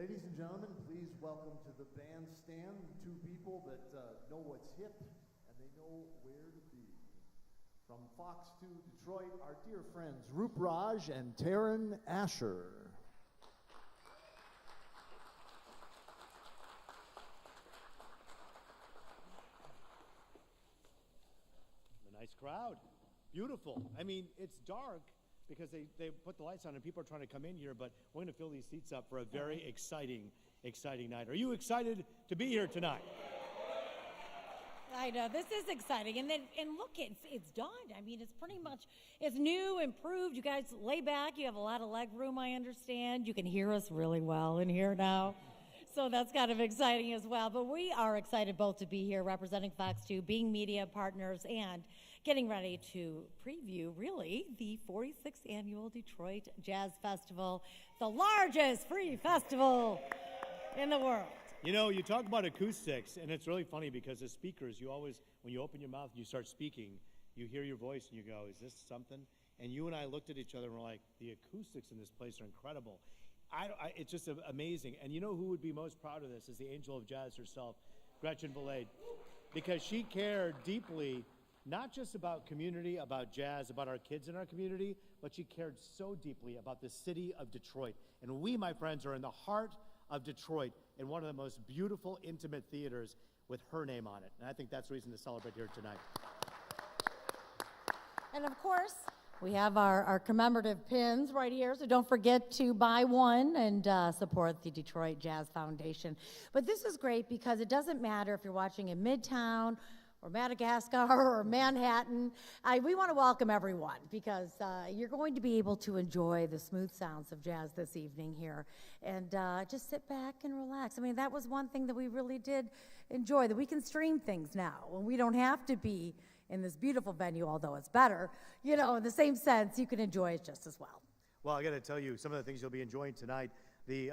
Ladies and gentlemen, please welcome to the bandstand two people that know what's hip and they know where to be. From Fox 2 Detroit, our dear friends Roop Raj and Taryn Asher. A nice crowd. Beautiful. I mean, it's dark because they put the lights on and people are trying to come in here, but we're going to fill these seats up for a very exciting night. Are you excited to be here tonight? I know, this is exciting. And look, it's done. I mean, it's new, improved. You guys lay back. You have a lot of leg room, I understand. You can hear us really well in here now. So that's kind of exciting as well. But we are excited both to be here representing Fox 2, being media partners, and getting ready to preview, really, the 46th Annual Detroit Jazz Festival, the largest free festival in the world. You know, you talk about acoustics, and it's really funny because as speakers, you always, when you open your mouth and you start speaking, you hear your voice and you go, is this something? And you and I looked at each other and were like, the acoustics in this place are incredible. It's just amazing. And you know who would be most proud of this is the angel of jazz herself, Gretchen Valade, because she cared deeply, not just about community, about jazz, about our kids in our community, but she cared so deeply about the city of Detroit. And we, my friends, are in the heart of Detroit in one of the most beautiful, intimate theaters with her name on it. And I think that's reason to celebrate here tonight. And of course, we have our commemorative pins right here, so don't forget to buy one and support the Detroit Jazz Foundation. But this is great because it doesn't matter if you're watching in Midtown or Madagascar or Manhattan. We want to welcome everyone because you're going to be able to enjoy the smooth sounds of jazz this evening here and just sit back and relax. I mean, that was one thing that we really did enjoy, that we can stream things now when we don't have to be in this beautiful venue, although it's better, you know, in the same sense, you can enjoy it just as well. Well, I got to tell you, some of the things you'll be enjoying tonight, the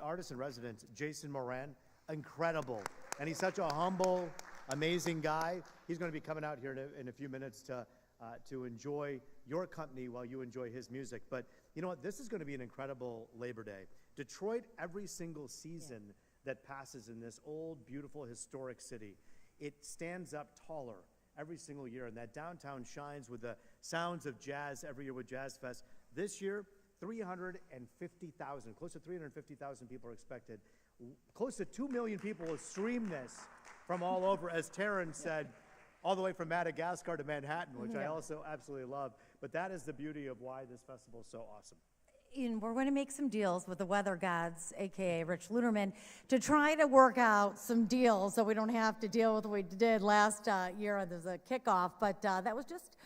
artist in residence, Jason Moran, incredible. And he's such a humble, amazing guy. He's going to be coming out here in a few minutes to enjoy your company while you enjoy his music. But you know what? This is going to be an incredible Labor Day. Detroit, every single season that passes in this old, beautiful, historic city, it stands up taller every single year, and that downtown shines with the sounds of jazz every year with Jazz Fest. This year, 350,000, close to 350,000 people are expected. Close to 2 million people will stream this from all over, as Taryn said, all the way from Madagascar to Manhattan, which I also absolutely love. But that is the beauty of why this festival is so awesome. And we're going to make some deals with the weather gods, aka Rich Luterman, to try to work out some deals so we don't have to deal with what we did last year. There's a kickoff, but that was just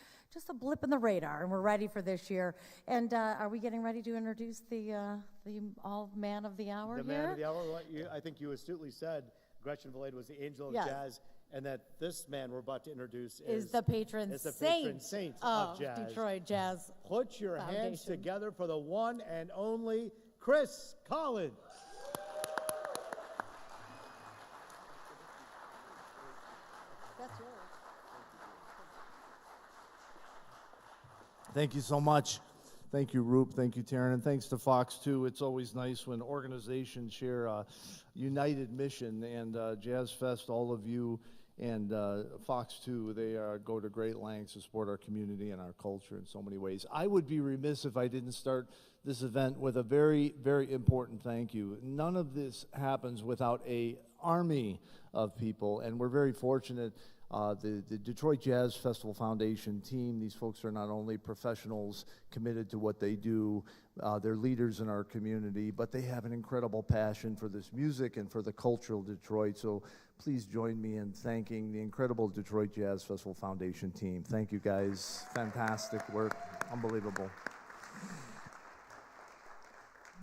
a blip in the radar, and we're ready for this year. And are we getting ready to introduce the all man of the hour? The man of the hour. I think you astutely said Gretchen Valade was the angel of jazz, and that this man we're about to introduce is the patron saint of jazz. Detroit Jazz Put your Foundation. hands together for the one and only Chris Collins. That's yours. Thank you so much. Thank you, Roop. Thank you, Taryn. And thanks to Fox 2. It's always nice when organizations share a united mission. And Jazz Fest, all of you, and Fox 2, they go to great lengths to support our community and our culture in so many ways. I would be remiss if I didn't start this event with a very, very important thank you. None of this happens without an army of people, and we're very fortunate. The Detroit Jazz Festival Foundation team, these folks are not only professionals committed to what they do, they're leaders in our community, but they have an incredible passion for this music and for the culture of Detroit. So please join me in thanking the incredible Detroit Jazz Festival Foundation team. Thank you, guys. Fantastic work. Unbelievable.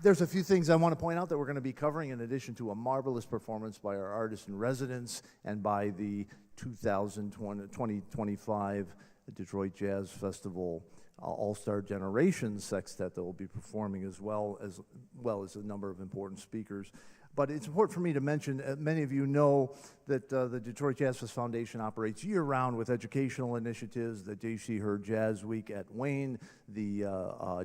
There's a few things I want to point out that we're going to be covering in addition to a marvelous performance by our artist in residence and by the 2025 Detroit Jazz Festival All-Star Generation Sextet that will be performing as well as a number of important speakers. But it's important for me to mention, many of you know that the Detroit Jazz Fest Foundation operates year-round with educational initiatives, the JC Heard Jazz Week at Wayne, the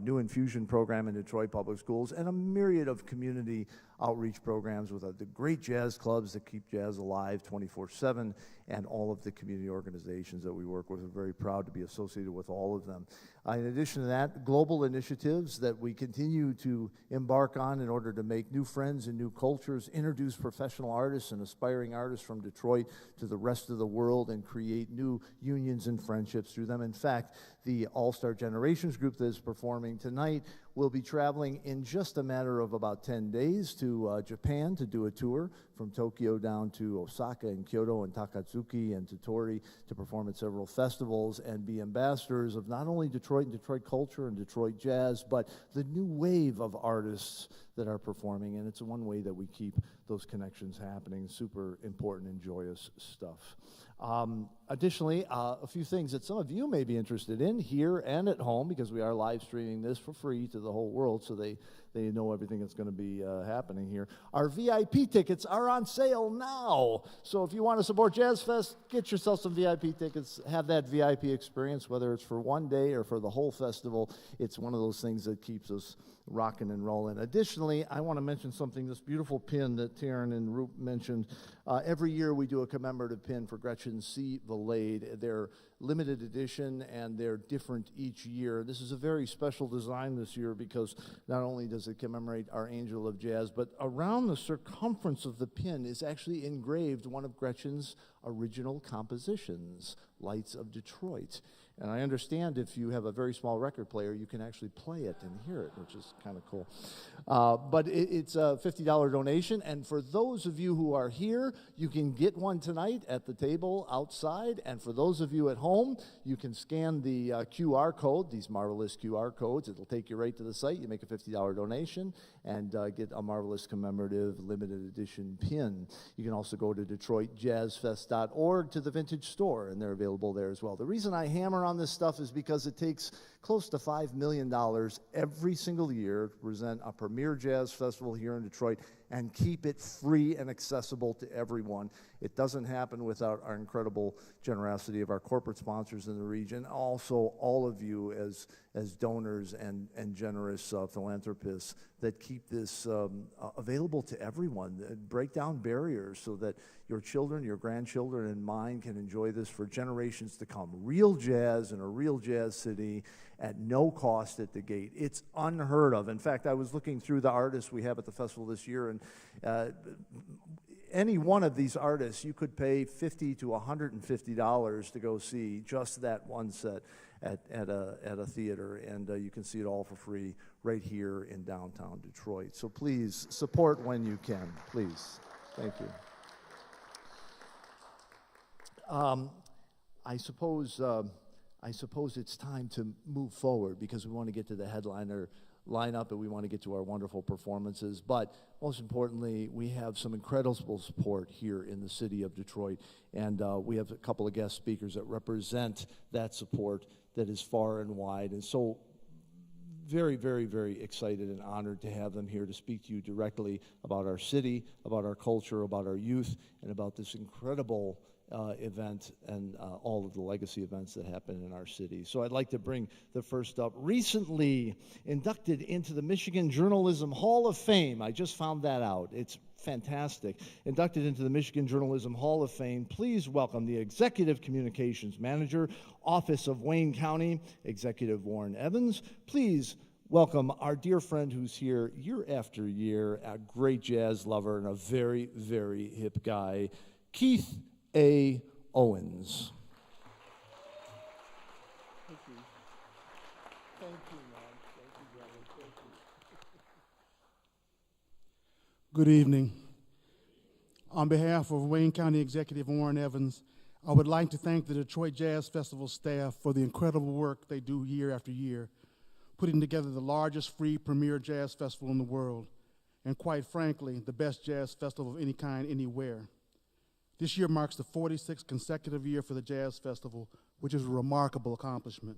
New Infusion program in Detroit Public Schools, and a myriad of community outreach programs with the great jazz clubs that keep jazz alive 24/7, and all of the community organizations that we work with. We're very proud to be associated with all of them. In addition to that, global initiatives that we continue to embark on in order to make new friends and new cultures, introduce professional artists and aspiring artists from Detroit to the rest of the world, and create new unions and friendships through them. In fact, the All-Star Generations group that is performing tonight will be traveling in just a matter of about 10 days to Japan to do a tour from Tokyo down to Osaka and Kyoto and Takatsuki and Tottori to perform at several festivals and be ambassadors of not only Detroit and Detroit culture and Detroit jazz, but the new wave of artists that are performing. And it's one way that we keep those connections happening. Super important and joyous stuff. Additionally, a few things that some of you may be interested in here and at home, because we are live streaming this for free to the whole world, so they know everything that's going to be happening here. Our VIP tickets are on sale now. So if you want to support Jazz Fest, get yourself some VIP tickets, have that VIP experience, whether it's for one day or for the whole festival. It's one of those things that keeps us rocking and rolling. Additionally, I want to mention something, this beautiful pin that Taryn and Roop mentioned. Every year we do a commemorative pin for Gretchen C. Valade. They're limited edition and they're different each year. This is a very special design this year because not only does it commemorate our Angel of Jazz, but around the circumference of the pin is actually engraved one of Gretchen's original compositions, Lights of Detroit. And I understand if you have a very small record player, you can actually play it and hear it, which is kind of cool. But it's a $50 donation, and for those of you who are here, you can get one tonight at the table outside, and for those of you at home, you can scan the QR code, these marvelous QR codes. It'll take you right to the site. You make a $50 donation and get a marvelous commemorative limited edition pin. You can also go to DetroitJazzFest.org to the Vintage Store, and they're available there as well. The reason I hammer on this stuff is because it takes close to $5 million every single year to present a premier jazz festival here in Detroit and keep it free and accessible to everyone. It doesn't happen without our incredible generosity of our corporate sponsors in the region, also all of you as donors and generous philanthropists that keep this available to everyone, break down barriers so that your children, your grandchildren, and mine can enjoy this for generations to come. Real jazz in a real jazz city at no cost at the gate. It's unheard of. In fact, I was looking through the artists we have at the festival this year, and any one of these artists, you could pay $50 to $150 to go see just that one set at a theater, and you can see it all for free right here in downtown Detroit. So please support when you can, please. Thank you. I suppose it's time to move forward because we want to get to the headliner lineup and we want to get to our wonderful performances. But most importantly, we have some incredible support here in the city of Detroit, and we have a couple of guest speakers that represent that support that is far and wide. And so very, very, very excited and honored to have them here to speak to you directly about our city, about our culture, about our youth, and about this incredible event and all of the legacy events that happen in our city. So I'd like to bring the first up. Recently inducted into the Michigan Journalism Hall of Fame. I just found that out. It's fantastic. Inducted into the Michigan Journalism Hall of Fame. Please welcome the Executive Communications Manager, Office of Wayne County, Executive Warren Evans. Please welcome our dear friend who's here year after year, a great jazz lover and a very, very hip guy, Keith A. Owens. Thank you. Thank you, Mom. Thank you, brother. Thank you. Good evening. On behalf of Wayne County Executive Warren Evans, I would like to thank the Detroit Jazz Festival staff for the incredible work they do year after year, putting together the largest free premier jazz festival in the world, and quite frankly, the best jazz festival of any kind anywhere. This year marks the 46th consecutive year for the Jazz Festival, which is a remarkable accomplishment.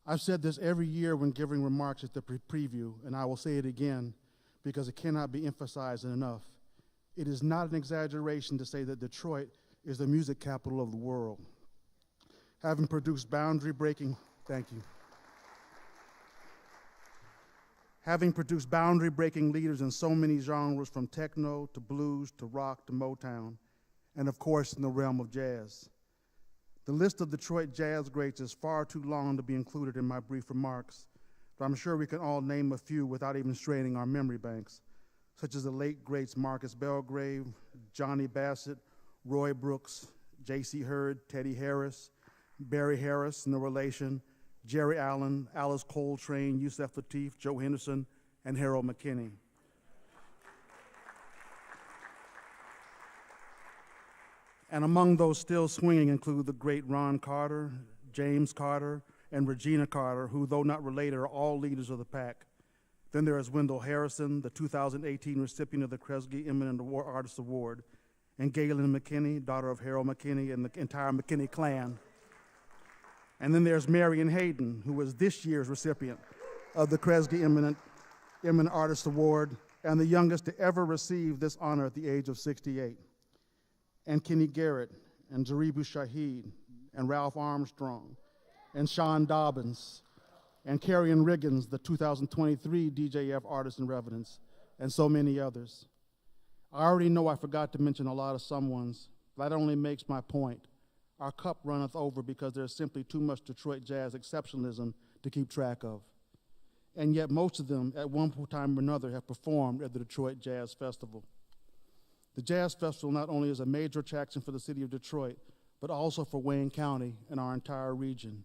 I've said this every year when giving remarks at the preview, and I will say it again, because it cannot be emphasized enough. It is not an exaggeration to say that Detroit is the music capital of the world. Having produced boundary-breaking, thank you. Having produced boundary-breaking leaders in so many genres, from techno to blues to rock to Motown, and of course in the realm of jazz. The list of Detroit jazz greats is far too long to be included in my brief remarks, but I'm sure we can all name a few without even straining our memory banks, such as the late greats Marcus Belgrave, Johnny Bassett, Roy Brooks, J.C. Hurd, Teddy Harris, Barry Harris, no relation, Jerry Allen, Alice Coltrane, Yusef Lateef, Joe Henderson, and Harold McKinney. And among those still swinging include the great Ron Carter, James Carter, and Regina Carter, who, though not related, are all leaders of the pack. Then there is Wendell Harrison, the 2018 recipient of the Kresge Eminent Artist Award, and Galen McKinney, daughter of Harold McKinney and the entire McKinney clan. And then there's Marion Hayden, who was this year's recipient of the Kresge Eminent Artist Award and the youngest to ever receive this honor at the age of 68. And Kenny Garrett, and Zaribu Shaheed, and Ralph Armstrong, and Sean Dobbins, and Carrion Riggins, the 2023 DJF Artist in Residence, and so many others. I already know I forgot to mention a lot of someones, but that only makes my point. Our cup runneth over because there's simply too much Detroit jazz exceptionalism to keep track of. And yet most of them, at one time or another, have performed at the Detroit Jazz Festival. The Jazz Festival not only is a major attraction for the city of Detroit, but also for Wayne County and our entire region.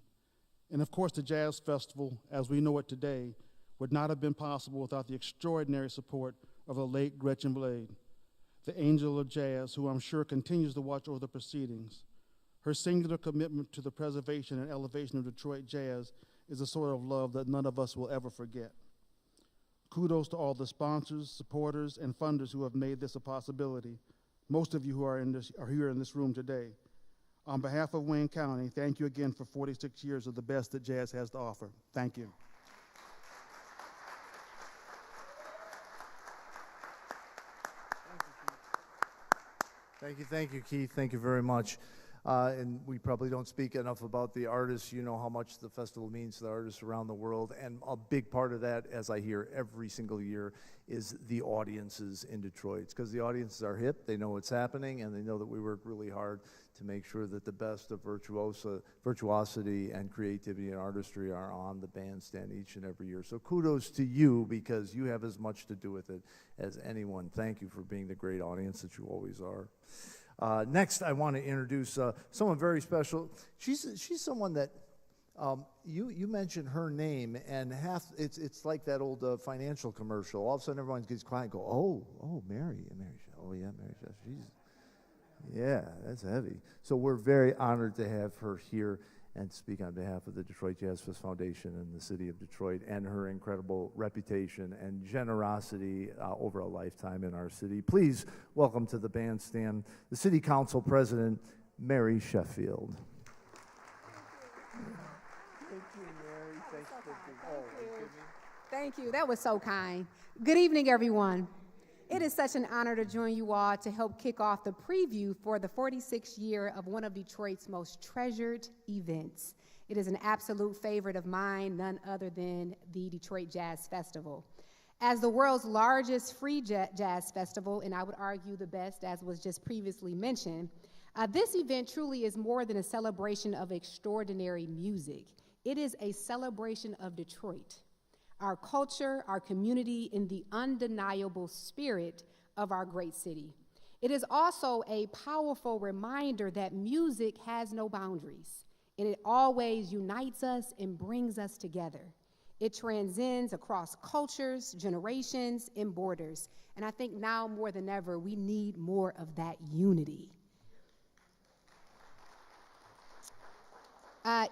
And of course, the Jazz Festival, as we know it today, would not have been possible without the extraordinary support of the late Gretchen Blade, the angel of jazz, who I'm sure continues to watch over the proceedings. Her singular commitment to the preservation and elevation of Detroit jazz is a sort of love that none of us will ever forget. Kudos to all the sponsors, supporters, and funders who have made this a possibility. Most of you who are here in this room today. On behalf of Wayne County, thank you again for 46 years of the best that jazz has to offer. Thank you. Thank you, Keith. Thank you very much. And we probably don't speak enough about the artists. You know how much the festival means to the artists around the world. And a big part of that, as I hear every single year, is the audiences in Detroit. It's because the audiences are hip, they know what's happening, and they know that we work really hard to make sure that the best of virtuosity and creativity and artistry are on the bandstand each and every year. So kudos to you, because you have as much to do with it as anyone. Thank you for being the great audience that you always are. Next, I want to introduce someone very special. She's someone that you mentioned her name, and it's like that old financial commercial. All of a sudden, everyone gets quiet and go, oh, Mary, oh yeah, Mary, yeah, that's heavy. So we're very honored to have her here and speak on behalf of the Detroit Jazz Fest Foundation and the city of Detroit, and her incredible reputation and generosity over a lifetime in our city. Please welcome to the bandstand the City Council President, Mary Sheffield. Thank you, Mary. Thank you. That was so kind. Good evening, everyone. It is such an honor to join you all to help kick off the preview for the 46th year of one of Detroit's most treasured events. It is an absolute favorite of mine, none other than the Detroit Jazz Festival. As the world's largest free jazz festival, and I would argue the best, as was just previously mentioned, this event truly is more than a celebration of extraordinary music. It is a celebration of Detroit, our culture, our community, in the undeniable spirit of our great city. It is also a powerful reminder that music has no boundaries, and it always unites us and brings us together. It transcends across cultures, generations, and borders. And I think now more than ever, we need more of that unity.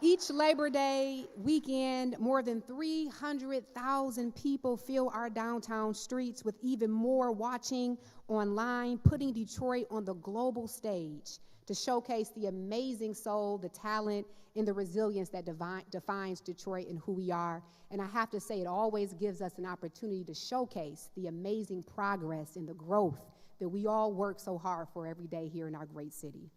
Each Labor Day weekend, more than 300,000 people fill our downtown streets, with even more watching online, putting Detroit on the global stage. to showcase the amazing soul, the talent, and the resilience that defines Detroit and who we are. And I have to say, it always gives us an opportunity to showcase the amazing progress and the growth that we all work so hard for every day here in our great city.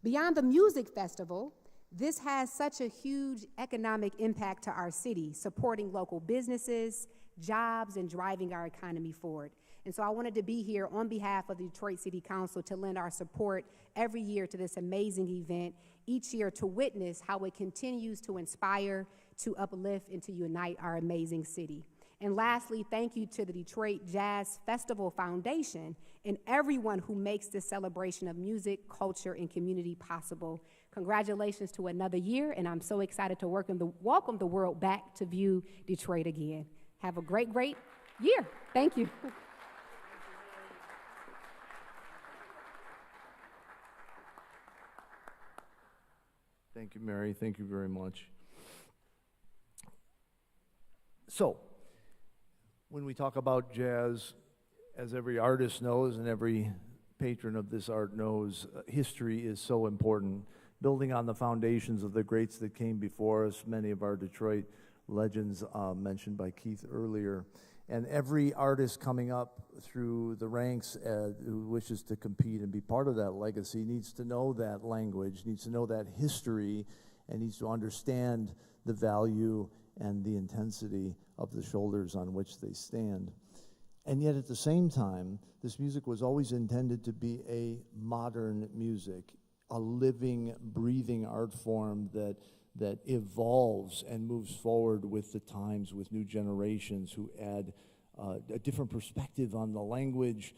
Beyond the music festival, this has such a huge economic impact to our city, supporting local businesses, jobs, and driving our economy forward. And so I wanted to be here on behalf of the Detroit City Council to lend our support every year to this amazing event, each year to witness how it continues to inspire, to uplift, and to unite our amazing city. And lastly, thank you to the Detroit Jazz Festival Foundation and everyone who makes this celebration of music, culture, and community possible. Congratulations to another year, and I'm so excited to welcome the world back to view Detroit again. Have a great, great year. Thank you. Thank you, Mary. Thank you very much. So, when we talk about jazz, as every artist knows and every patron of this art knows, history is so important. Building on the foundations of the greats that came before us, many of our Detroit legends mentioned by Keith earlier. And every artist coming up through the ranks who wishes to compete and be part of that legacy needs to know that language, needs to know that history, and needs to understand the value and the intensity of the shoulders on which they stand. And yet at the same time, this music was always intended to be a modern music, a living, breathing art form that evolves and moves forward with the times, with new generations who add a different perspective on the language,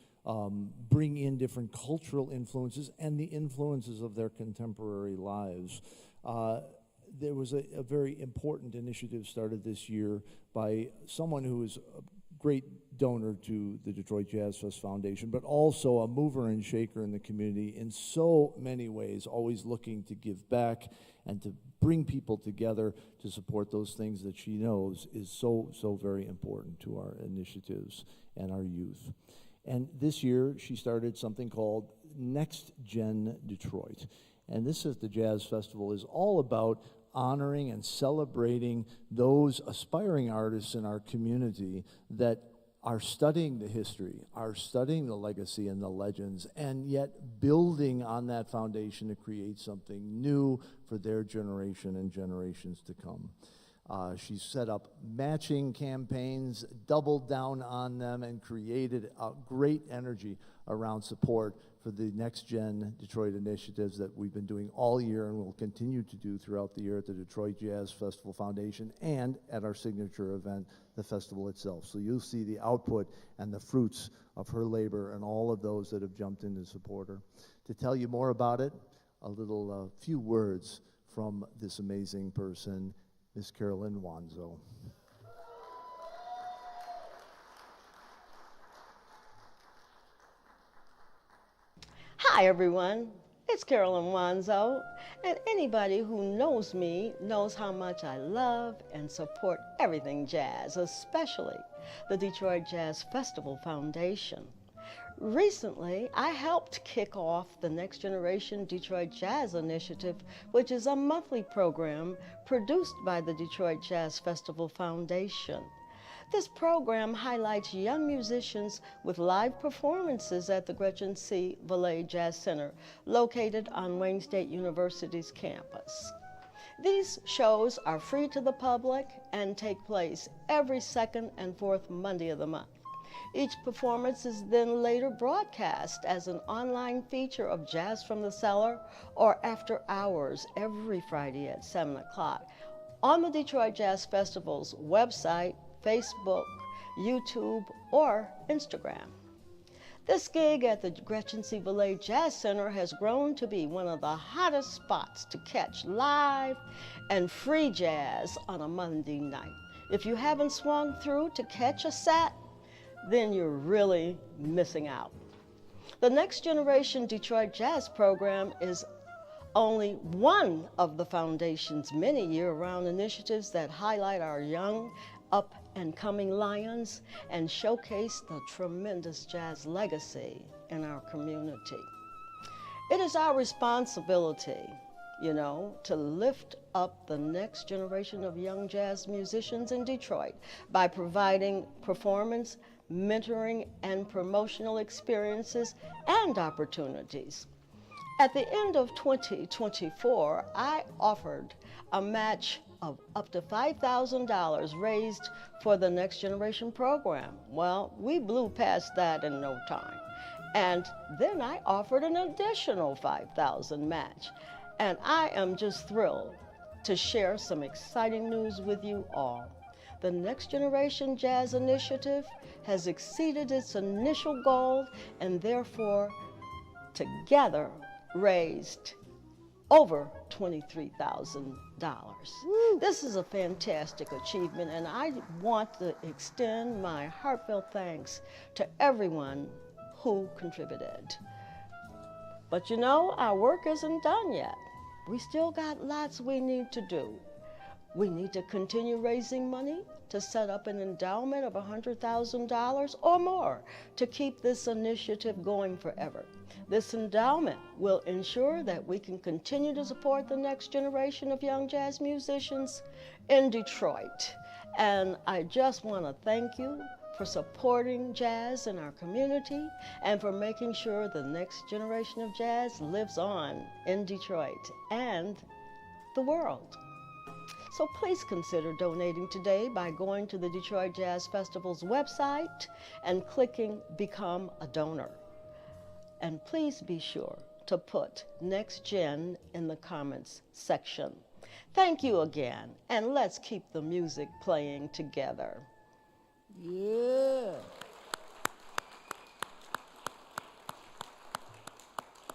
bring in different cultural influences and the influences of their contemporary lives. There was a very important initiative started this year by someone who is a great donor to the Detroit Jazz Fest Foundation, but also a mover and shaker in the community in so many ways, always looking to give back and to bring people together to support those things that she knows is so very important to our initiatives and our youth. And this year, she started something called NextGen Detroit. And this at the Jazz Festival is all about honoring and celebrating those aspiring artists in our community that are studying the history, are studying the legacy and the legends, and yet building on that foundation to create something new for their generation and generations to come. She's set up matching campaigns, doubled down on them, and created a great energy around support for the NextGen Detroit initiatives that we've been doing all year and will continue to do throughout the year at the Detroit Jazz Festival Foundation and at our signature event, the festival itself. So you'll see the output and the fruits of her labor and all of those that have jumped in to support her. To tell you more about it, a few words from this amazing person, Miss Carolyn Wanzo. Hi everyone, it's Carolyn Wanzo, and anybody who knows me knows how much I love and support everything jazz, especially the Detroit Jazz Festival Foundation. Recently, I helped kick off the Next Generation Detroit Jazz Initiative, which is a monthly program produced by the Detroit Jazz Festival Foundation. This program highlights young musicians with live performances at the Gretchen C. Valet Jazz Center, located on Wayne State University's campus. These shows are free to the public and take place every second and fourth Monday of the month. Each performance is then later broadcast as an online feature of Jazz from the Cellar or after hours every Friday at 7 o'clock on the Detroit Jazz Festival's website, Facebook, YouTube, or Instagram. This gig at the Gretchen C. Valet Jazz Center has grown to be one of the hottest spots to catch live and free jazz on a Monday night. If you haven't swung through to catch a set, then you're really missing out. The Next Generation Detroit Jazz program is only one of the Foundation's many year-round initiatives that highlight our young, up-and-coming lions and showcase the tremendous jazz legacy in our community. It is our responsibility, to lift up the next generation of young jazz musicians in Detroit by providing performance, mentoring, and promotional experiences and opportunities. At the end of 2024, I offered a match of up to $5,000 raised for the Next Generation program. Well, we blew past that in no time. And then I offered an additional $5,000 match. And I am just thrilled to share some exciting news with you all. The Next Generation Jazz Initiative has exceeded its initial goal and therefore together raised over $23,000. This is a fantastic achievement, and I want to extend my heartfelt thanks to everyone who contributed. But our work isn't done yet. We still got lots we need to do. We need to continue raising money to set up an endowment of $100,000 or more to keep this initiative going forever. This endowment will ensure that we can continue to support the next generation of young jazz musicians in Detroit. And I just want to thank you for supporting jazz in our community and for making sure the next generation of jazz lives on in Detroit and the world. So please consider donating today by going to the Detroit Jazz Festival's website and clicking Become a Donor. And please be sure to put NextGen in the comments section. Thank you again, and let's keep the music playing together. Yeah.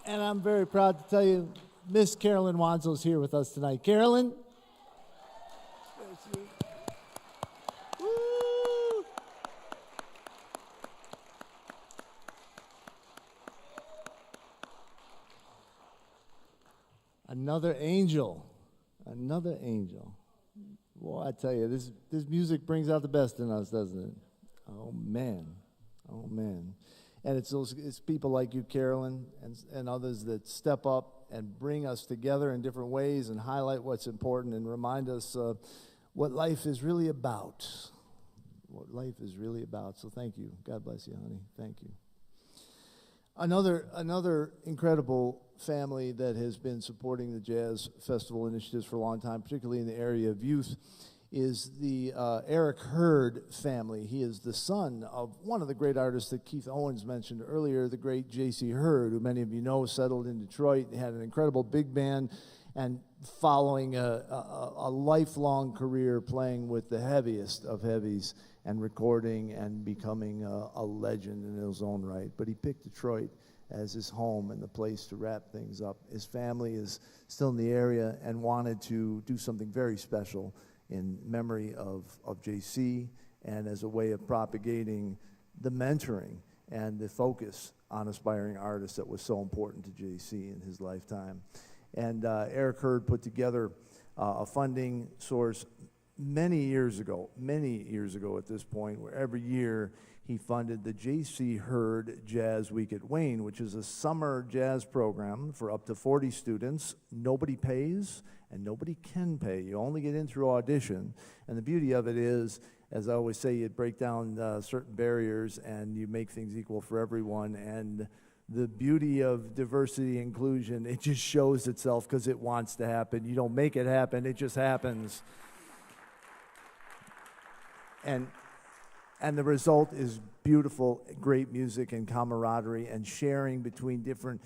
And I'm very proud to tell you, Miss Carolyn Wanzo is here with us tonight. Carolyn? Woo. Another angel. Another angel. Well, I tell you, this music brings out the best in us, doesn't it? Oh, man. Oh, man. And it's people like you, Carolyn, and others that step up and bring us together in different ways and highlight what's important and remind us what life is really about. What life is really about. So thank you. God bless you, honey. Thank you. Another incredible family that has been supporting the Jazz Festival initiatives for a long time, particularly in the area of youth, is the Eric Hurd family. He is the son of one of the great artists that Keith Owens mentioned earlier, the great J.C. Hurd, who many of you know settled in Detroit. He had an incredible big band and following a lifelong career playing with the heaviest of heavies and recording and becoming a legend in his own right. But he picked Detroit as his home and the place to wrap things up. His family is still in the area and wanted to do something very special in memory of JC and as a way of propagating the mentoring and the focus on aspiring artists that was so important to JC in his lifetime. And Eric Hurd put together a funding source many years ago at this point, where every year he funded the J.C. Hurd Jazz Week at Wayne, which is a summer jazz program for up to 40 students. Nobody pays and nobody can pay. You only get in through audition. And the beauty of it is, as I always say, you break down certain barriers and you make things equal for everyone. And the beauty of diversity inclusion, it just shows itself because it wants to happen. You don't make it happen, it just happens. And the result is beautiful, great music and camaraderie and sharing between different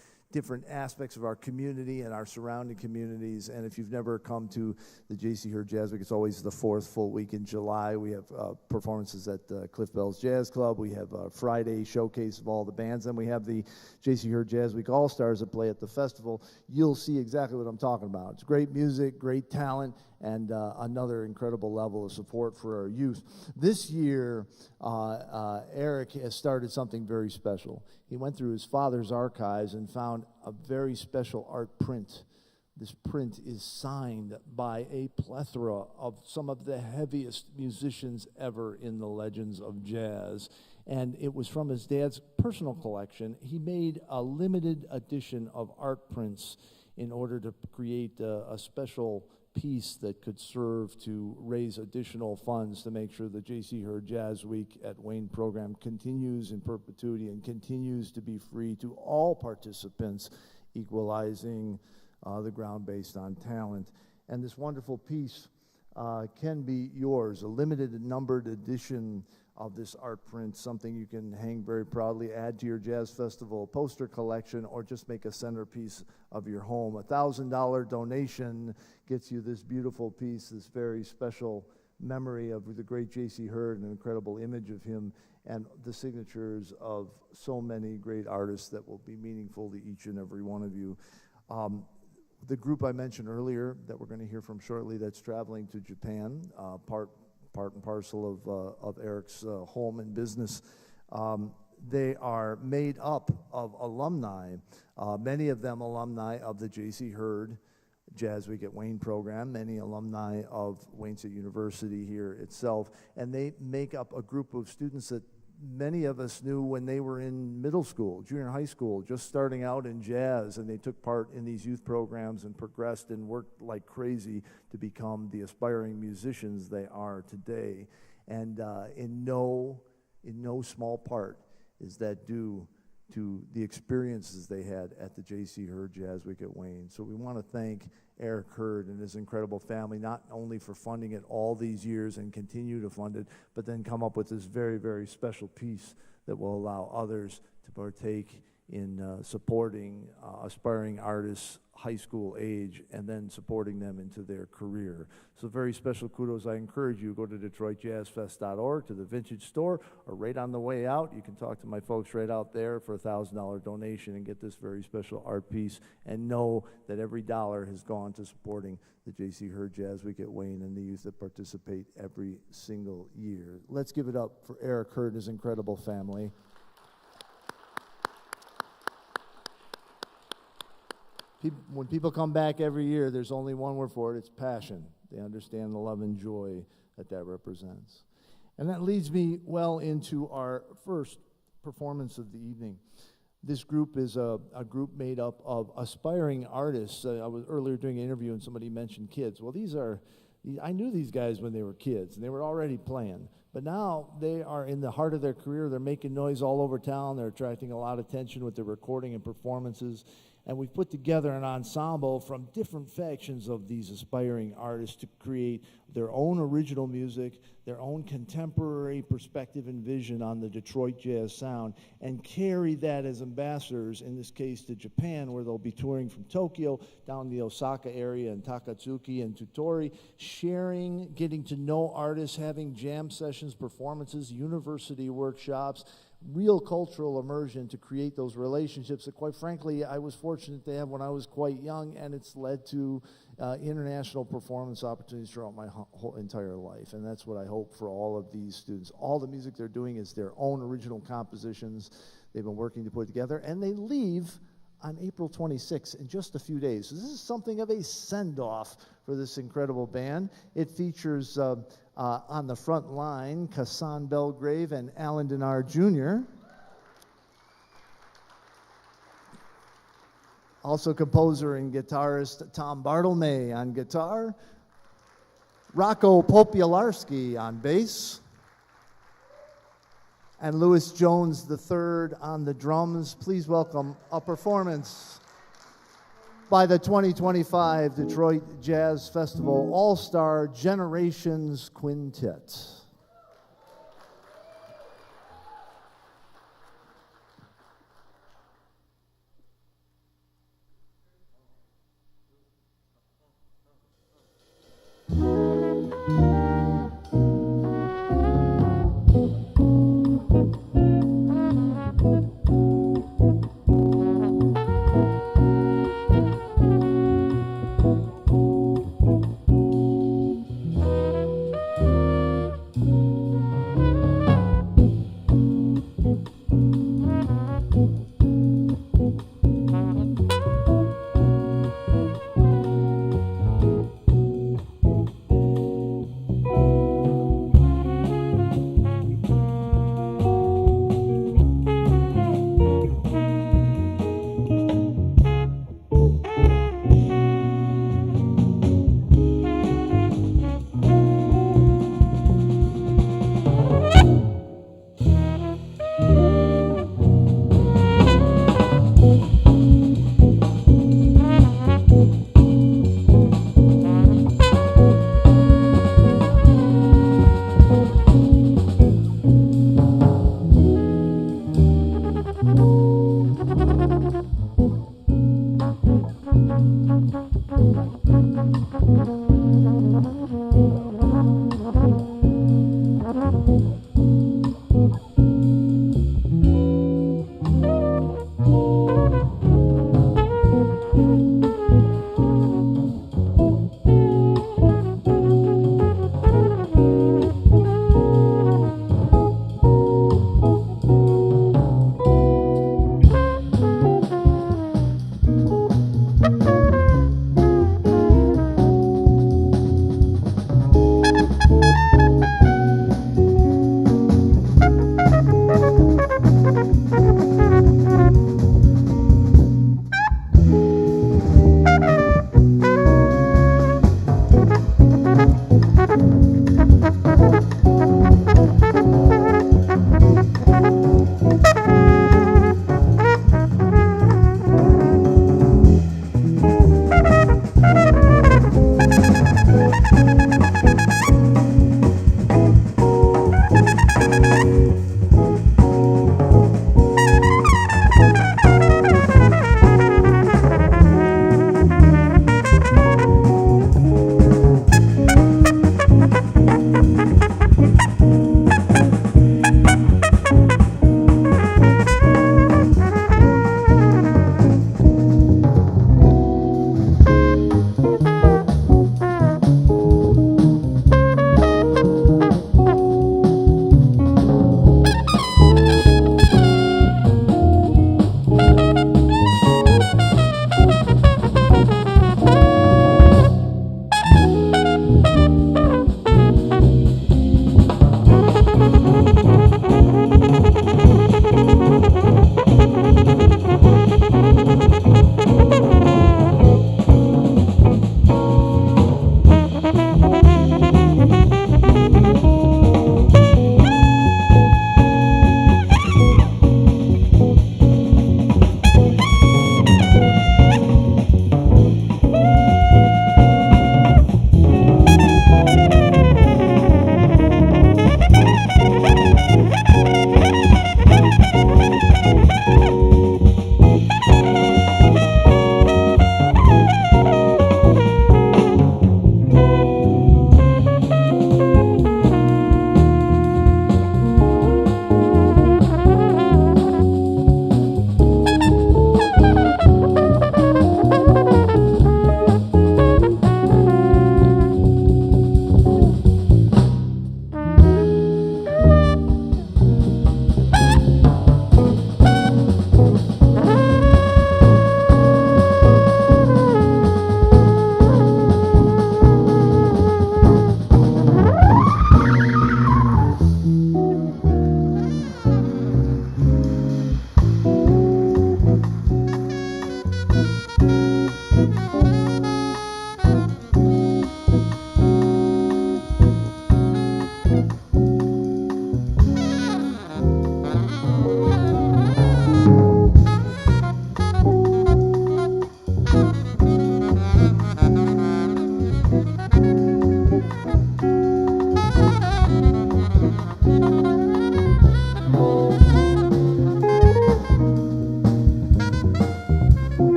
aspects of our community and our surrounding communities. And if you've never come to the J.C. Hurd Jazz Week, it's always the fourth full week in July. We have performances at Cliff Bell's Jazz Club. We have a Friday showcase of all the bands. And we have the J.C. Hurd Jazz Week All-Stars that play at the festival. You'll see exactly what I'm talking about. It's great music, great talent, and another incredible level of support for our youth. This year, Eric has started something very special. He went through his father's archives and found a very special art print. This print is signed by a plethora of some of the heaviest musicians ever in the legends of jazz. And it was from his dad's personal collection. He made a limited edition of art prints in order to create a special piece that could serve to raise additional funds to make sure the J.C. Hurd Jazz Week at Wayne program continues in perpetuity and continues to be free to all participants, equalizing the ground based on talent. And this wonderful piece can be yours, a limited numbered edition of this art print, something you can hang very proudly, add to your Jazz Festival poster collection, or just make a centerpiece of your home. $1,000 donation gets you this beautiful piece, this very special memory of the great J.C. Hurd, an incredible image of him, and the signatures of so many great artists that will be meaningful to each and every one of you. The group I mentioned earlier that we're going to hear from shortly that's traveling to Japan, part and parcel of Eric's home and business. They are made up of alumni, many of them alumni of the J.C. Hurd Jazz Week at Wayne program, many alumni of Wayne State University here itself, and they make up a group of students that many of us knew when they were in middle school, junior high school, just starting out in jazz, and they took part in these youth programs and progressed and worked like crazy to become the aspiring musicians they are today. And in no small part is that due to the experiences they had at the J.C. Hurd Jazz Week at Wayne. So we want to thank Eric Hurd and his incredible family, not only for funding it all these years and continue to fund it, but then come up with this very, very special piece that will allow others to partake in supporting aspiring artists high school age and then supporting them into their career. So very special kudos. I encourage you, go to DetroitJazzFest.org, to the Vintage Store, or right on the way out, you can talk to my folks right out there for a $1,000 donation and get this very special art piece, and know that every dollar has gone to supporting the J.C. Hurd Jazz Week at Wayne and the youth that participate every single year. Let's give it up for Eric Hurd and his incredible family. When people come back every year, there's only one word for it, it's passion. They understand the love and joy that that represents. And that leads me well into our first performance of the evening. This group is a group made up of aspiring artists. I was earlier doing an interview and somebody mentioned kids. Well, I knew these guys when they were kids, and they were already playing. But now they are in the heart of their career. They're making noise all over town. They're attracting a lot of attention with their recording and performances. And we've put together an ensemble from different factions of these aspiring artists to create their own original music, their own contemporary perspective and vision on the Detroit jazz sound, and carry that as ambassadors, in this case to Japan, where they'll be touring from Tokyo down the Osaka area and Takatsuki and Tottori, sharing, getting to know artists, having jam sessions, performances, university workshops, real cultural immersion to create those relationships that, quite frankly, I was fortunate to have when I was quite young, and it's led to international performance opportunities throughout my whole entire life. And that's what I hope for all of these students. All the music they're doing is their own original compositions they've been working to put together, and they leave on April 26th in just a few days. So this is something of a send-off for this incredible band. It features on the front line, Kassan Belgrave and Alan Denard Jr. Also composer and guitarist Tom Bartlemay on guitar. Rocco Popularski on bass. And Louis Jones III on the drums. Please welcome a performance by the 2025 Detroit Jazz Festival All-Star Generations Quintet.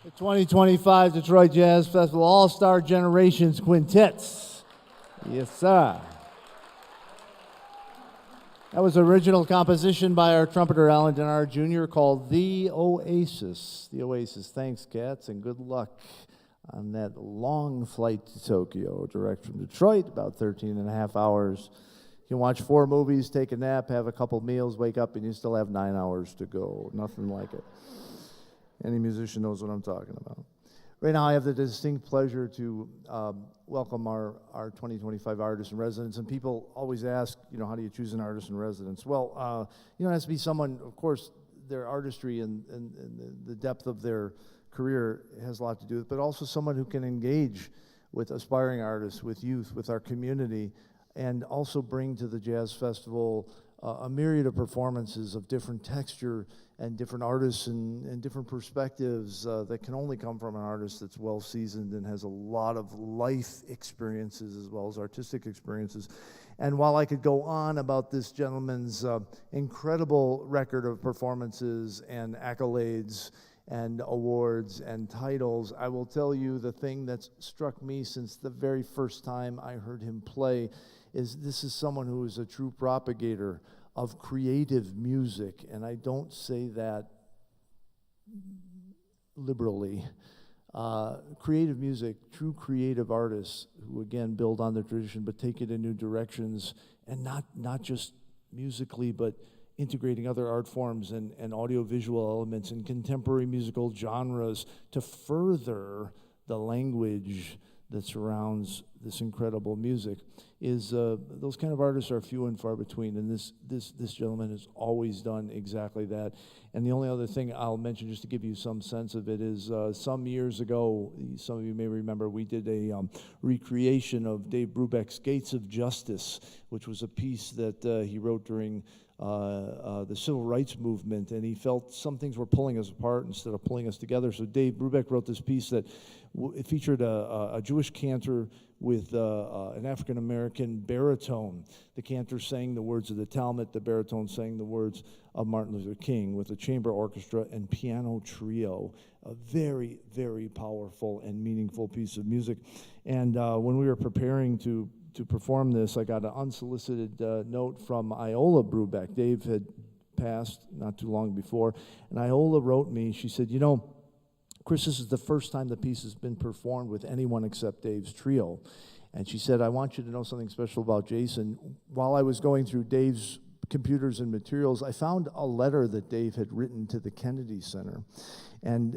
The 2025 Detroit Jazz Festival All-Star Generations Quintets. Yes, sir. That was an original composition by our trumpeter Alan Denard Jr. called The Oasis. The Oasis. Thanks, cats, and good luck on that long flight to Tokyo, direct from Detroit, about 13 and a half hours. You can watch 4 movies, take a nap, have a couple meals, wake up, and you still have 9 hours to go. Nothing like it. Any musician knows what I'm talking about. Right now, I have the distinct pleasure to welcome our 2025 artists in residence. And people always ask, how do you choose an artist in residence? Well, it has to be someone, of course, their artistry and the depth of their career has a lot to do with it, but also someone who can engage with aspiring artists, with youth, with our community, and also bring to the Jazz Festival a myriad of performances of different texture and different artists and different perspectives that can only come from an artist that's well seasoned and has a lot of life experiences as well as artistic experiences. And while I could go on about this gentleman's incredible record of performances and accolades and awards and titles, I will tell you the thing that's struck me since the very first time I heard him play is this is someone who is a true propagator of creative music, and I don't say that liberally. Creative music, true creative artists who, again, build on their tradition but take it in new directions, and not just musically, but integrating other art forms and audiovisual elements and contemporary musical genres to further the language that surrounds this incredible music. Those kind of artists are few and far between, and this gentleman has always done exactly that. And the only other thing I'll mention, just to give you some sense of it, is some years ago, some of you may remember, we did a recreation of Dave Brubeck's Gates of Justice, which was a piece that he wrote during the civil rights movement, and he felt some things were pulling us apart instead of pulling us together. So Dave Brubeck wrote this piece that it featured a Jewish cantor with an African-American baritone. The cantor sang the words of the Talmud, the baritone sang the words of Martin Luther King, with a chamber orchestra and piano trio. A very, very powerful and meaningful piece of music. And when we were preparing to perform this, I got an unsolicited note from Iola Brubeck. Dave had passed not too long before, and Iola wrote me, she said, Chris, this is the first time the piece has been performed with anyone except Dave's trio. And she said, I want you to know something special about Jason. While I was going through Dave's computers and materials, I found a letter that Dave had written to the Kennedy Center. And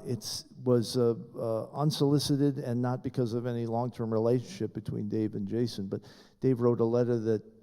it was unsolicited and not because of any long-term relationship between Dave and Jason, but Dave wrote a letter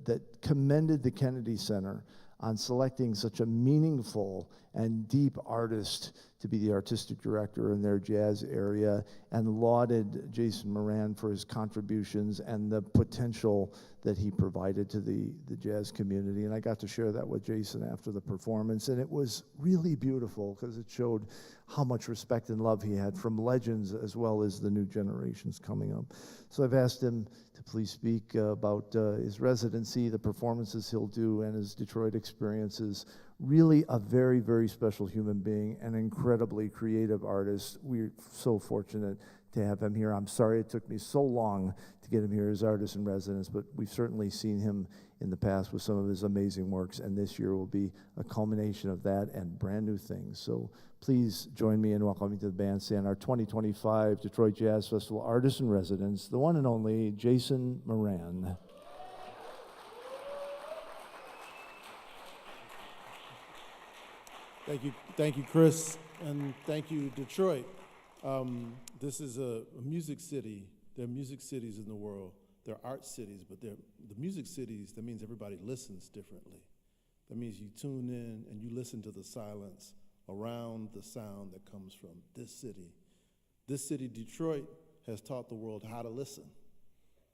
that commended the Kennedy Center on selecting such a meaningful and deep artist to be the artistic director in their jazz area, and lauded Jason Moran for his contributions and the potential that he provided to the jazz community. And I got to share that with Jason after the performance, and it was really beautiful because it showed how much respect and love he had from legends as well as the new generations coming up. So I've asked him to please speak about his residency, the performances he'll do, and his Detroit experiences. Really a very, very special human being, an incredibly creative artist. We're so fortunate to have him here. I'm sorry it took me so long to get him here as artist in residence, but we've certainly seen him in the past with some of his amazing works, and this year will be a culmination of that and brand new things. So please join me in welcoming to the bandstand our 2025 Detroit Jazz Festival artist in residence, the one and only Jason Moran. Thank you, Chris, and thank you, Detroit. This is a music city. There are music cities in the world. There are art cities, but the music cities, that means everybody listens differently. That means you tune in and you listen to the silence around the sound that comes from this city. This city, Detroit, has taught the world how to listen.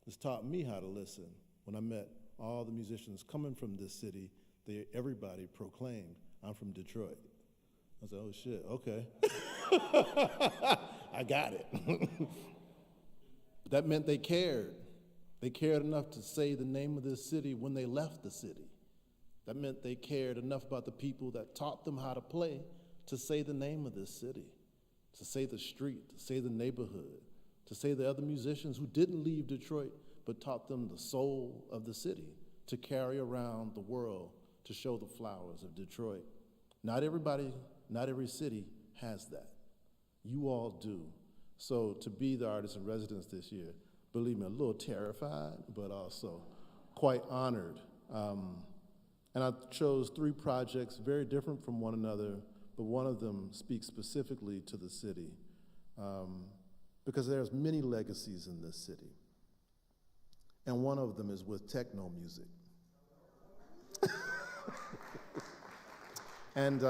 It's taught me how to listen. When I met all the musicians coming from this city, everybody proclaimed, "I'm from Detroit." I said, "Oh shit, okay." I got it. But that meant they cared. They cared enough to say the name of this city when they left the city. That meant they cared enough about the people that taught them how to play to say the name of this city, to say the street, to say the neighborhood, to say the other musicians who didn't leave Detroit but taught them the soul of the city, to carry around the world to show the flowers of Detroit. Not everybody, not every city has that. You all do. So to be the artist in residence this year, believe me, a little terrified, but also quite honored. And I chose 3 projects very different from one another, but one of them speaks specifically to the city, because there's many legacies in this city. And one of them is with techno music. And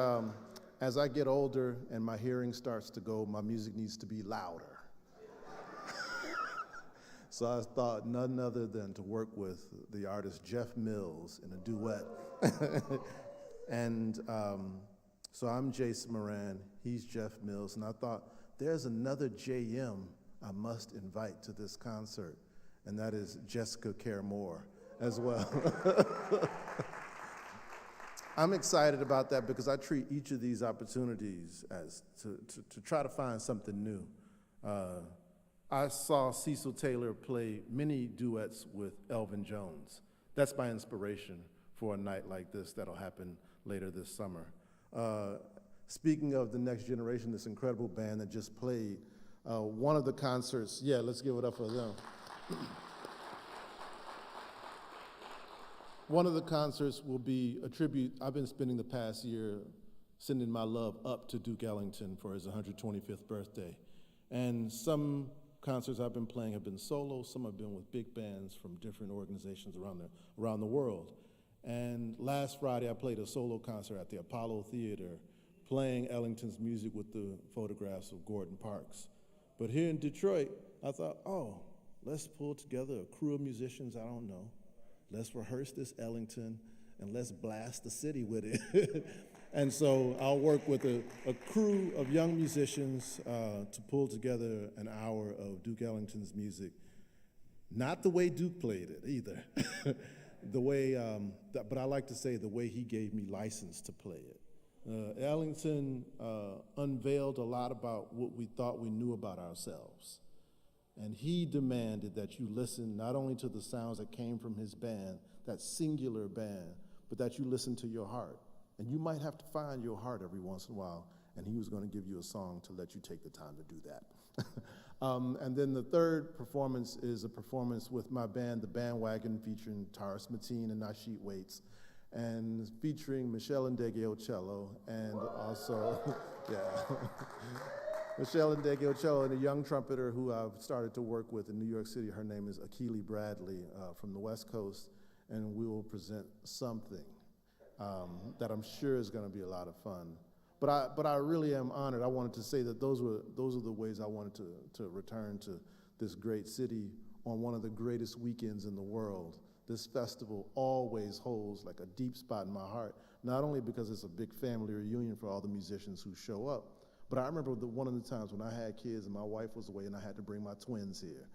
as I get older and my hearing starts to go, my music needs to be louder. So I thought none other than to work with the artist Jeff Mills in a duet. And so I'm Jason Moran, he's Jeff Mills, and I thought there's another JM I must invite to this concert, and that is Jessica Care Moore as well. I'm excited about that because I treat each of these opportunities as to try to find something new. I saw Cecil Taylor play many duets with Elvin Jones. That's my inspiration for a night like this that'll happen later this summer. Speaking of the Next Generation, this incredible band that just played, one of the concerts, yeah, let's give it up for them. One of the concerts will be a tribute. I've been spending the past year sending my love up to Duke Ellington for his 125th birthday. And some concerts I've been playing have been solo, some have been with big bands from different organizations around the world. And last Friday I played a solo concert at the Apollo Theater, playing Ellington's music with the photographs of Gordon Parks. But here in Detroit, I thought, oh, let's pull together a crew of musicians I don't know. Let's rehearse this Ellington, and let's blast the city with it. And so I'll work with a crew of young musicians to pull together an hour of Duke Ellington's music. Not the way Duke played it either. The way, but I like to say the way he gave me license to play it. Ellington unveiled a lot about what we thought we knew about ourselves. And he demanded that you listen not only to the sounds that came from his band, that singular band, but that you listen to your heart. And you might have to find your heart every once in a while, and he was going to give you a song to let you take the time to do that. And then the third performance is a performance with my band, The Bandwagon, featuring Taurus Mateen and Nasheet Waits. and featuring Michelle Ndegeocello, and also, yeah, Michelle Ndegeocello, and a young trumpeter who I've started to work with in New York City. Her name is Akili Bradley from the West Coast, and we will present something that I'm sure is going to be a lot of fun. But I really am honored. I wanted to say that those are the ways I wanted to return to this great city on one of the greatest weekends in the world. This festival always holds like a deep spot in my heart, not only because it's a big family reunion for all the musicians who show up, but I remember one of the times when I had kids and my wife was away and I had to bring my twins here.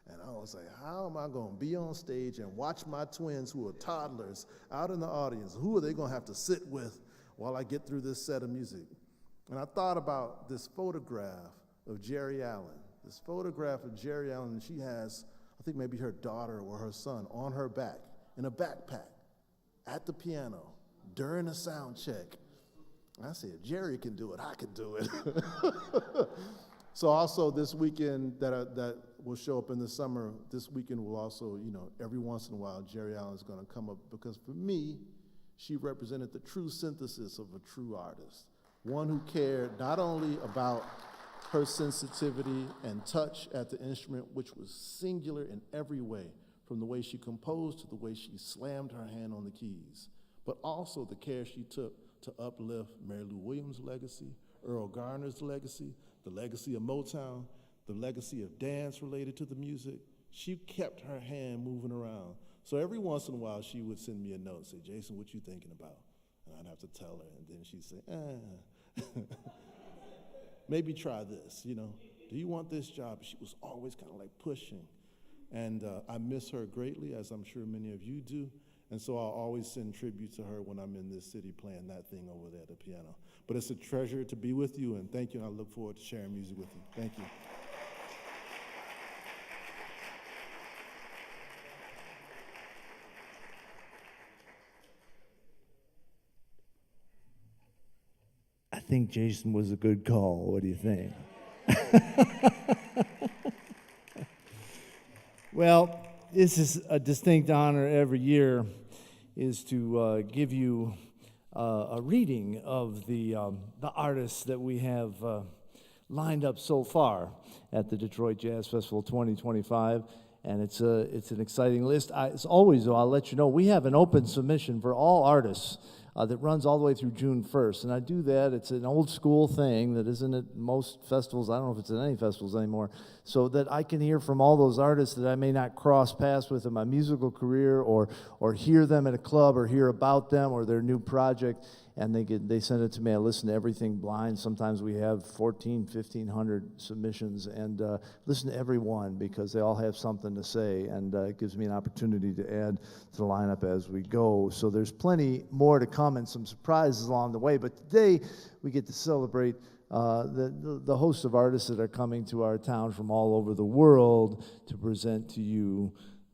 And I was like, how am I going to be on stage and watch my twins who are toddlers out in the audience? Who are they going to have to sit with while I get through this set of music? And I thought about this photograph of Jerry Allen. This photograph of Jerry Allen, and she has, I think maybe her daughter or her son on her back in a backpack at the piano during a sound check. I said, if Jerry can do it, I can do it. So also this weekend that will show up in the summer, this weekend will also, every once in a while, Jerry Allen is going to come up, because for me, she represented the true synthesis of a true artist, one who cared not only about her sensitivity and touch at the instrument, which was singular in every way, from the way she composed to the way she slammed her hand on the keys, but also the care she took to uplift Mary Lou Williams' legacy, Earl Garner's legacy, the legacy of Motown, the legacy of dance related to the music. She kept her hand moving around. So every once in a while, she would send me a note, say, Jason, what you thinking about? And I'd have to tell her, and then she'd say, maybe try this, Do you want this job? She was always kind of like pushing. And I miss her greatly, as I'm sure many of you do. And so I'll always send tribute to her when I'm in this city playing that thing over there at the piano. But it's a treasure to be with you, and thank you, and I look forward to sharing music with you. Thank you. I think Jason was a good call. What do you think? Well, this is a distinct honor every year, is to give you a reading of the artists that we have lined up so far at the Detroit Jazz Festival 2025. And it's an exciting list. As always, though, I'll let you know, we have an open submission for all artists that runs all the way through June 1st. And I do that. It's an old school thing that isn't at most festivals. I don't know if it's at any festivals anymore. So that I can hear from all those artists that I may not cross paths with in my musical career, or hear them at a club, or hear about them or their new project. And they send it to me. I listen to everything blind. Sometimes we have 1,500 submissions, and listen to every one, because they all have something to say, and it gives me an opportunity to add to the lineup as we go. So there's plenty more to come and some surprises along the way. But today we get to celebrate the host of artists that are coming to our town from all over the world to present to you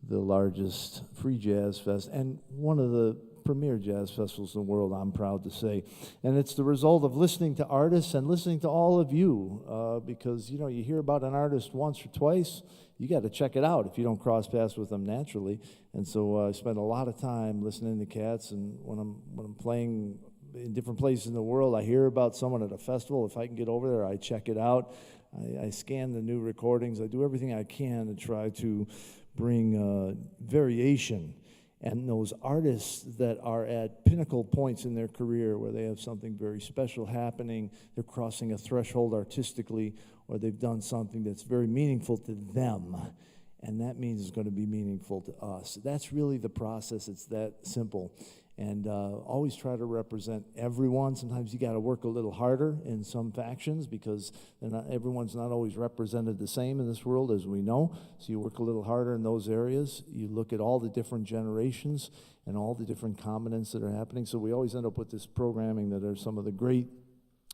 the largest free jazz fest and one of the premier jazz festivals in the world, I'm proud to say. And it's the result of listening to artists and listening to all of you, because, you hear about an artist once or twice, you got to check it out if you don't cross paths with them naturally. And so I spend a lot of time listening to cats, and when I'm playing in different places in the world, I hear about someone at a festival. If I can get over there, I check it out. I scan the new recordings. I do everything I can to try to bring variation. And those artists that are at pinnacle points in their career, where they have something very special happening, they're crossing a threshold artistically, or they've done something that's very meaningful to them, and that means it's going to be meaningful to us. That's really the process. It's that simple. And always try to represent everyone. Sometimes you got to work a little harder in some factions, because everyone's not always represented the same in this world, as we know. So you work a little harder in those areas. You look at all the different generations and all the different combinants that are happening. So we always end up with this programming that are some of the great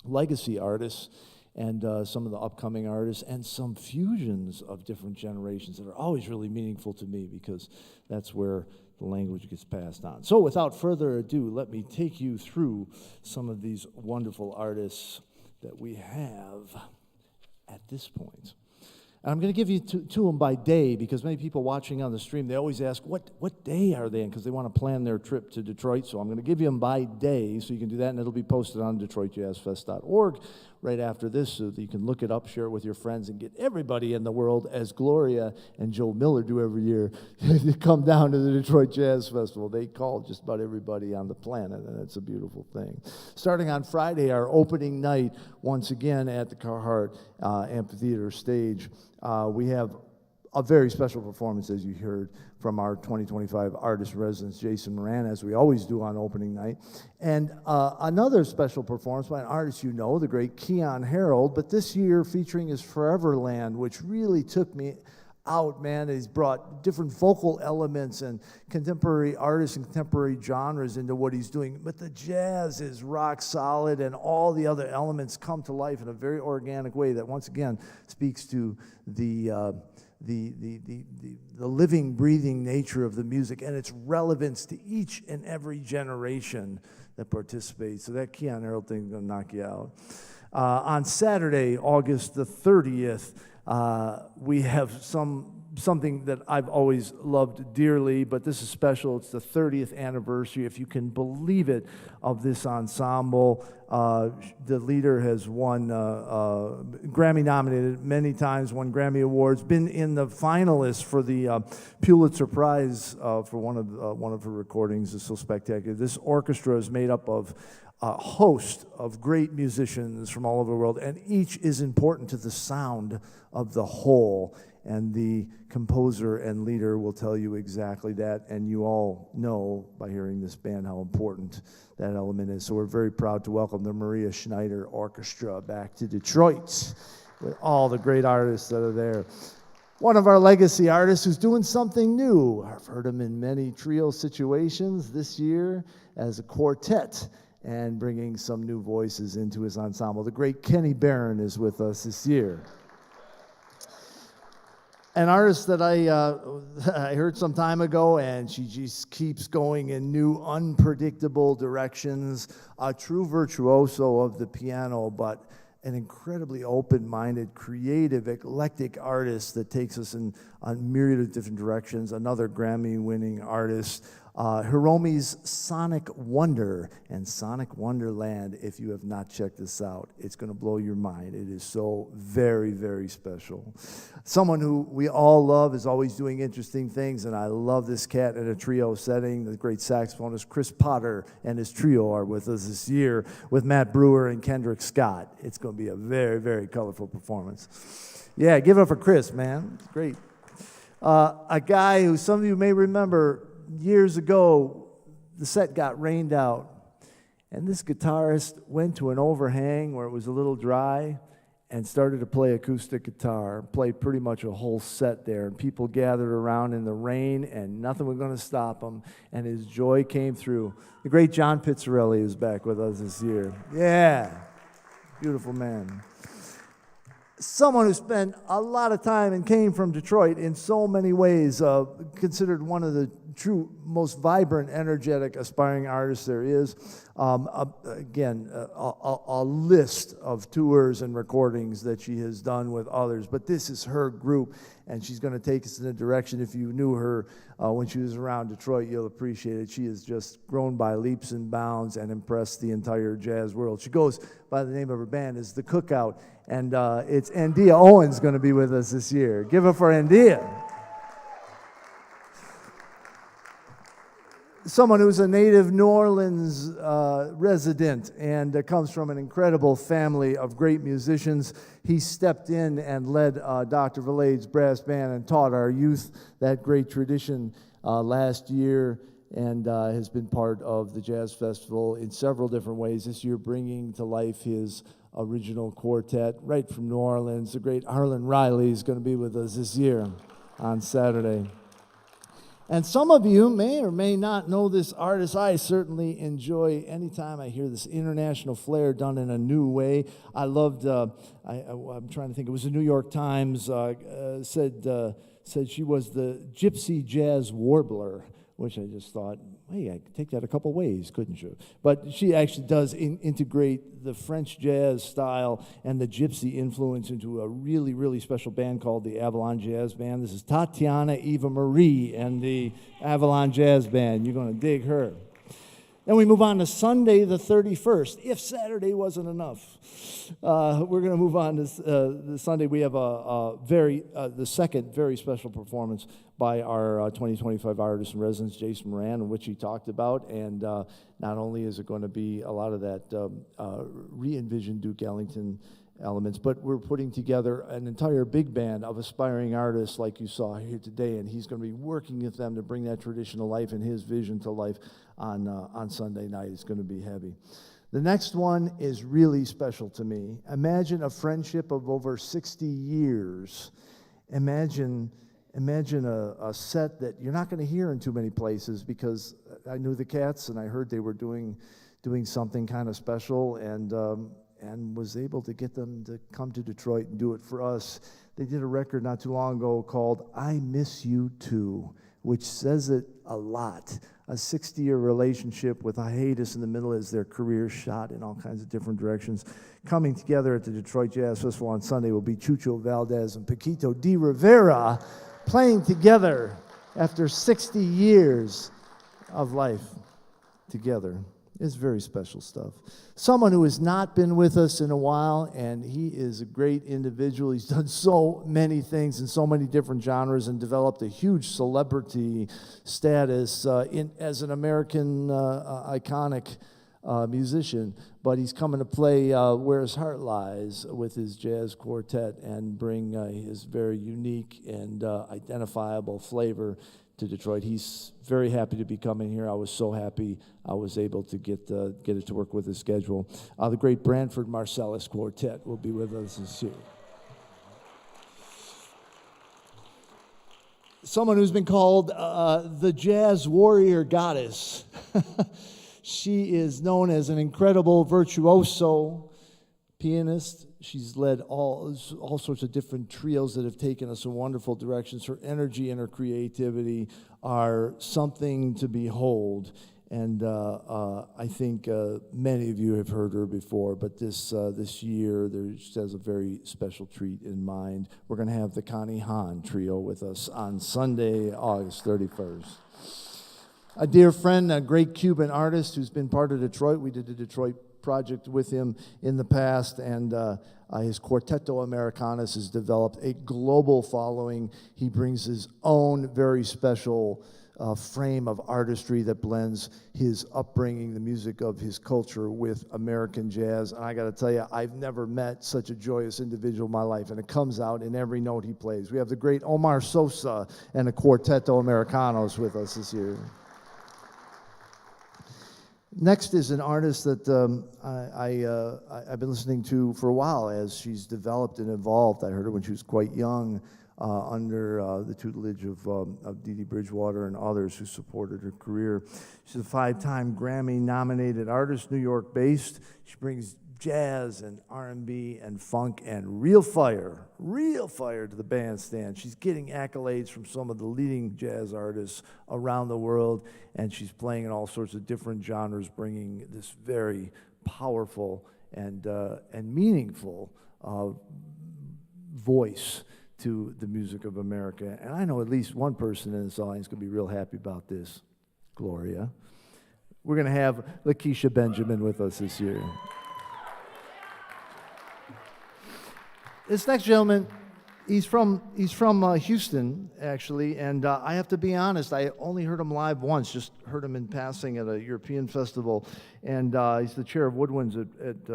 legacy artists, and some of the upcoming artists, and some fusions of different generations that are always really meaningful to me, because that's where the language gets passed on. So without further ado, let me take you through some of these wonderful artists that we have at this point. And I'm going to give you two of them by day, because many people watching on the stream, they always ask, what day are they in? Because they want to plan their trip to Detroit. So I'm going to give you them by day, so you can do that, and it'll be posted on DetroitJazzFest.org right after this, so that you can look it up, share it with your friends, and get everybody in the world, as Gloria and Joe Miller do every year, to come down to the Detroit Jazz Festival. They call just about everybody on the planet, and it's a beautiful thing. Starting on Friday, our opening night, once again at the Carhart Amphitheater stage. We have a very special performance, as you heard, from our 2025 artist in residence, Jason Moran, as we always do on opening night. And another special performance by an artist you know, the great Keon Harold, but this year featuring his Foreverland, which really took me out, man. He's brought different vocal elements and contemporary artists and contemporary genres into what he's doing. But the jazz is rock solid, and all the other elements come to life in a very organic way that, once again, speaks to the living, breathing nature of the music and its relevance to each and every generation that participates. So that Keon Harold thing is going to knock you out. On Saturday, August the 30th, we have something that I've always loved dearly, but this is special. It's the 30th anniversary, if you can believe it, of this ensemble. The leader has won Grammy nominated many times, won Grammy Awards, been in the finalists for the Pulitzer Prize for one of her recordings. It's so spectacular. This orchestra is made up of a host of great musicians from all over the world, and each is important to the sound of the whole. And the composer and leader will tell you exactly that, and you all know by hearing this band how important that element is. So we're very proud to welcome the Maria Schneider Orchestra back to Detroit with all the great artists that are there. One of our legacy artists who's doing something new. I've heard him in many trio situations this year as a quartet, and bringing some new voices into his ensemble. The great Kenny Barron is with us this year. An artist that I heard some time ago, and she just keeps going in new, unpredictable directions. A true virtuoso of the piano, but an incredibly open-minded, creative, eclectic artist that takes us in a myriad of different directions. Another Grammy-winning artist. Hiromi's Sonic Wonder and Sonic Wonderland. If you have not checked this out, it's going to blow your mind. It is so very, very special. Someone who we all love is always doing interesting things, and I love this cat in a trio setting. The great saxophonist Chris Potter and his trio are with us this year with Matt Brewer and Kendrick Scott. It's going to be a very, very colorful performance. Yeah, give it up for Chris, man. It's great. A guy who some of you may remember years ago, the set got rained out, and this guitarist went to an overhang where it was a little dry and started to play acoustic guitar, played pretty much a whole set there, and people gathered around in the rain, and nothing was going to stop him, and his joy came through. The great John Pizzarelli is back with us this year. Yeah, beautiful man. Someone who spent a lot of time and came from Detroit in so many ways, considered one of the true, most vibrant, energetic, aspiring artists there is. Again, a list of tours and recordings that she has done with others, but this is her group, and she's going to take us in a direction. If you knew her when she was around Detroit, you'll appreciate it. She has just grown by leaps and bounds and impressed the entire jazz world. She goes by the name of her band is The Cookout, and it's Andia Owens going to be with us this year. Give it for Andia. Someone who's a native New Orleans resident and comes from an incredible family of great musicians. He stepped in and led Dr. Valade's brass band and taught our youth that great tradition last year, and has been part of the Jazz Festival in several different ways this year, bringing to life his original quartet right from New Orleans. The great Harlan Riley is going to be with us this year on Saturday. And some of you may or may not know this artist. I certainly enjoy anytime I hear this international flair done in a new way. I loved, I'm trying to think, it was the New York Times said she was the gypsy jazz warbler, which I just thought hey, I could take that a couple ways, couldn't you? But she actually does integrate the French jazz style and the gypsy influence into a really, really special band called the Avalon Jazz Band. This is Tatiana Eva Marie and the Avalon Jazz Band. You're going to dig her. Then we move on to Sunday the 31st, if Saturday wasn't enough. We're going to move on to the Sunday. We have the second very special performance by our 2025 artist in residence, Jason Moran, which he talked about. And not only is it going to be a lot of that re-envisioned Duke Ellington elements, but we're putting together an entire big band of aspiring artists like you saw here today, and he's going to be working with them to bring that tradition to life and his vision to life on Sunday night. It's going to be heavy. The next one is really special to me. Imagine a friendship of over 60 years. Imagine a set that you're not going to hear in too many places, because I knew the Cats and I heard they were doing something kind of special, and was able to get them to come to Detroit and do it for us. They did a record not too long ago called I Miss You Too, which says it a lot. A 60-year relationship with a hiatus in the middle as their careers shot in all kinds of different directions. Coming together at the Detroit Jazz Festival on Sunday will be Chucho Valdez and Paquito de Rivera playing together after 60 years of life together. It's very special stuff. Someone who has not been with us in a while, and he is a great individual. He's done so many things in so many different genres and developed a huge celebrity status as an American iconic musician. But he's coming to play Where His Heart Lies with his jazz quartet and bring his very unique and identifiable flavor to Detroit. He's very happy to be coming here. I was so happy I was able to get it to work with his schedule. The great Branford Marsalis Quartet will be with us this year. Someone who's been called the Jazz Warrior Goddess. She is known as an incredible virtuoso pianist. She's led all sorts of different trios that have taken us in wonderful directions. Her energy and her creativity are something to behold. And I think many of you have heard her before, but this year she has a very special treat in mind. We're going to have the Connie Hahn Trio with us on Sunday, August 31st. A dear friend, a great Cuban artist who's been part of Detroit. We did a Detroit project with him in the past, and his Quarteto Americanas has developed a global following. He brings his own very special frame of artistry that blends his upbringing, the music of his culture, with American jazz. And I got to tell you, I've never met such a joyous individual in my life, and it comes out in every note he plays. We have the great Omar Sosa and the Quarteto Americanos with us this year. Next is an artist that I've been listening to for a while as she's developed and evolved. I heard her when she was quite young under the tutelage of Dee Dee Bridgewater and others who supported her career. She's a 5-time Grammy-nominated artist, New York-based. She brings jazz and R&B and funk and real fire to the bandstand. She's getting accolades from some of the leading jazz artists around the world, and she's playing in all sorts of different genres, bringing this very powerful and meaningful voice to the music of America. And I know at least one person in this audience could be real happy about this, Gloria. We're going to have Lakeisha Benjamin with us this year. This next gentleman, he's from Houston, actually, and I have to be honest, I only heard him live once, just heard him in passing at a European festival, and he's the chair of woodwinds at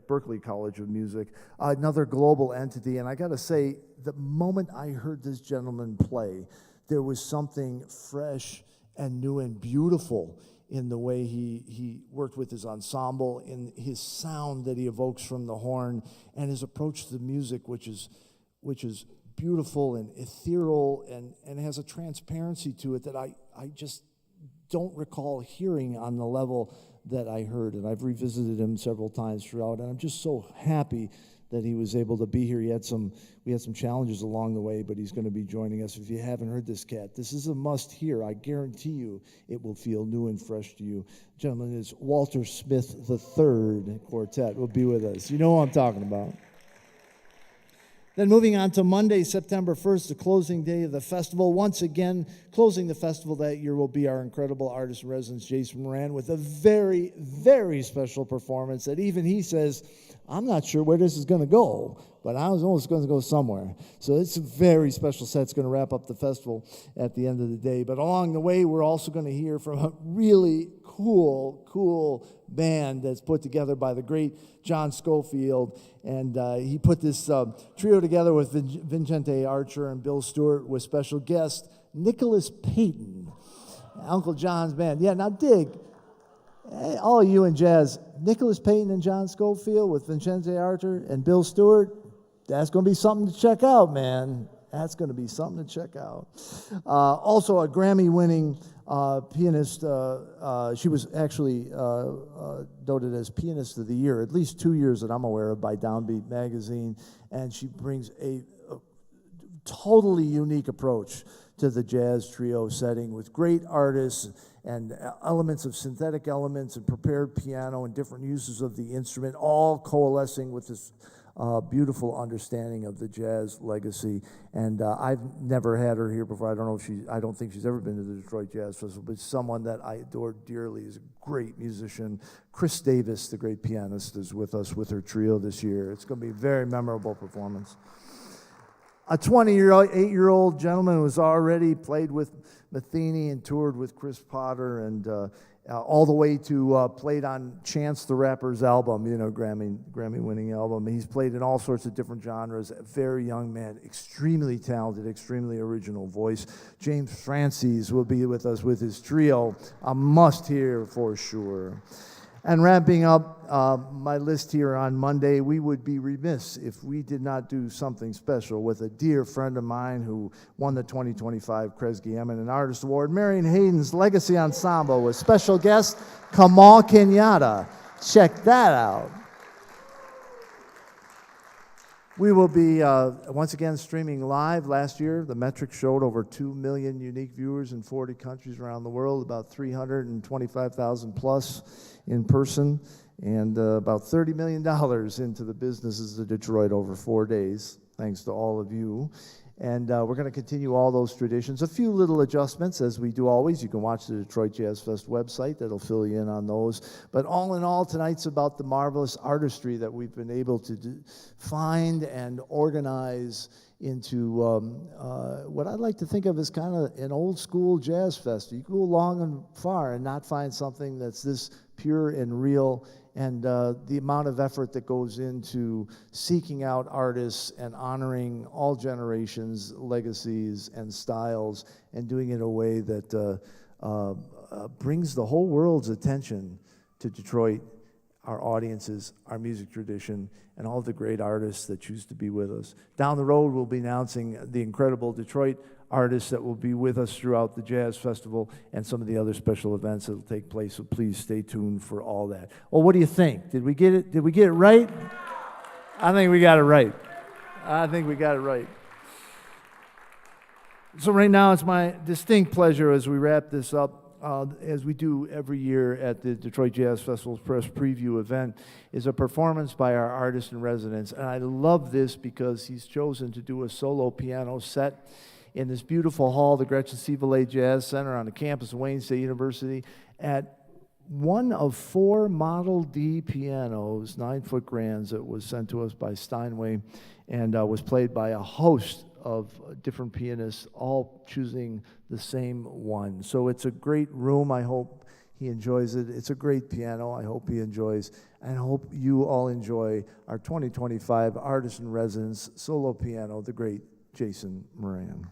Berklee College of Music, another global entity, and I got to say, the moment I heard this gentleman play, there was something fresh and new and beautiful in the way he worked with his ensemble, in his sound that he evokes from the horn, and his approach to the music, which is beautiful and ethereal and has a transparency to it that I just don't recall hearing on the level that I heard. And I've revisited him several times throughout, and I'm just so happy that he was able to be here. We had some challenges along the way, but he's going to be joining us. If you haven't heard this cat, this is a must hear. I guarantee you it will feel new and fresh to you. Gentlemen, it's Walter Smith III Quartet will be with us. You know what I'm talking about. Then moving on to Monday, September 1st, the closing day of the festival. Once again, closing the festival that year will be our incredible artist in residence, Jason Moran, with a very, very special performance that even he says, I'm not sure where this is going to go, but I was almost going to go somewhere. So it's a very special set. It's going to wrap up the festival at the end of the day. But along the way, we're also going to hear from a really cool band that's put together by the great John Schofield. And he put this trio together with Vincente Archer and Bill Stewart with special guest Nicholas Payton, Uncle John's band. Yeah, now dig. Hey, all you in jazz, Nicholas Payton and John Schofield with Vincente Archer and Bill Stewart, that's going to be something to check out, man. That's going to be something to check out. Also, a Grammy-winning pianist. She was actually noted as Pianist of the Year, at least 2 years that I'm aware of, by Downbeat Magazine. And she brings a totally unique approach to the jazz trio setting with great artists and elements of synthetic elements and prepared piano and different uses of the instrument, all coalescing with this beautiful understanding of the jazz legacy. And I've never had her here before. I don't think she's ever been to the Detroit Jazz Festival, but someone that I adore dearly, is a great musician. Chris Davis, the great pianist, is with us with her trio this year. It's going to be a very memorable performance. A 28-year-old gentleman who's already played with Metheny and toured with Chris Potter and all the way to played on Chance the Rapper's album, Grammy-winning album. He's played in all sorts of different genres. A very young man, extremely talented, extremely original voice. James Francis will be with us with his trio. A must-hear for sure. And wrapping up my list here on Monday, we would be remiss if we did not do something special with a dear friend of mine who won the 2025 Kresge Eminent Artist Award, Marion Hayden's Legacy Ensemble, with special guest Kamal Kenyatta. Check that out. We will be, once again, streaming live. Last year, the metrics showed over 2 million unique viewers in 40 countries around the world, about 325,000 plus in person, and about $30 million into the businesses of Detroit over 4 days, thanks to all of you. And we're going to continue all those traditions. A few little adjustments, as we do always. You can watch the Detroit Jazz Fest website. That'll fill you in on those. But all in all, tonight's about the marvelous artistry that we've been able to find and organize into what I'd like to think of as kind of an old-school jazz fest. You go long and far and not find something that's this pure and real, and the amount of effort that goes into seeking out artists and honoring all generations, legacies, and styles, and doing it in a way that brings the whole world's attention to Detroit, our audiences, our music tradition, and all the great artists that choose to be with us. Down the road, we'll be announcing the incredible Detroit artists that will be with us throughout the Jazz Festival and some of the other special events that will take place, so please stay tuned for all that. Well, what do you think? Did we get it? Did we get it right? I think we got it right. I think we got it right. So right now, it's my distinct pleasure as we wrap this up, as we do every year at the Detroit Jazz Festival's press preview event, is a performance by our artist in residence. And I love this because he's chosen to do a solo piano set in this beautiful hall, the Gretchen Sievelet Jazz Center on the campus of Wayne State University, at one of 4 Model D pianos, 9-foot grands, that was sent to us by Steinway and was played by a host of different pianists, all choosing the same one. So it's a great room. I hope he enjoys it. It's a great piano. I hope he enjoys, and I hope you all enjoy our 2025 Artist in Residence solo piano, the great Jason Moran.